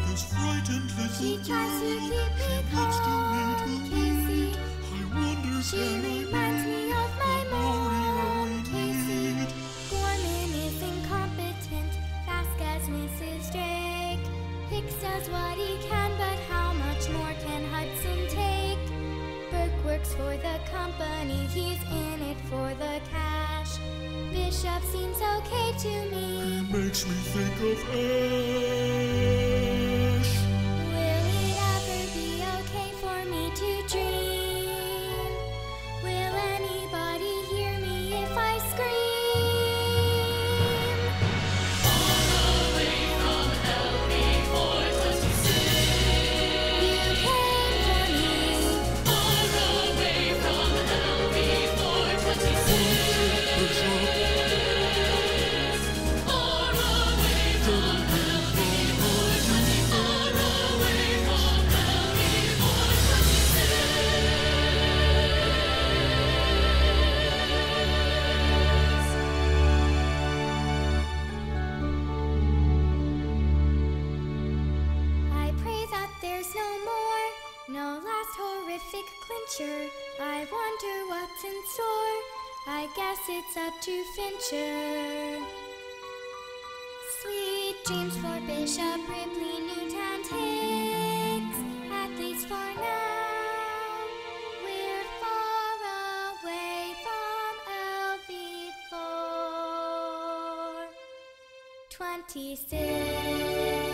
This frightened little She tries to girl, keep me calm, Casey. I wonder She reminds me of my mom, Casey. Gorman is incompetent, fast as Mrs. Drake. Hicks does what he can, but how much more can Hudson take? Burke works for the company, he's in it for the cash. Bishop seems okay to me. makes me think of Ash. Will it ever be okay for me to dream? Will anybody hear me if I scream? Far away from LV 426. You came for me. Far away from LV 426. Far away from LV big clincher. I wonder what's in store. I guess it's up to Fincher. Sweet dreams for Bishop, Ripley, Newt, Hicks. At least for now, we're far away from LV4. 26.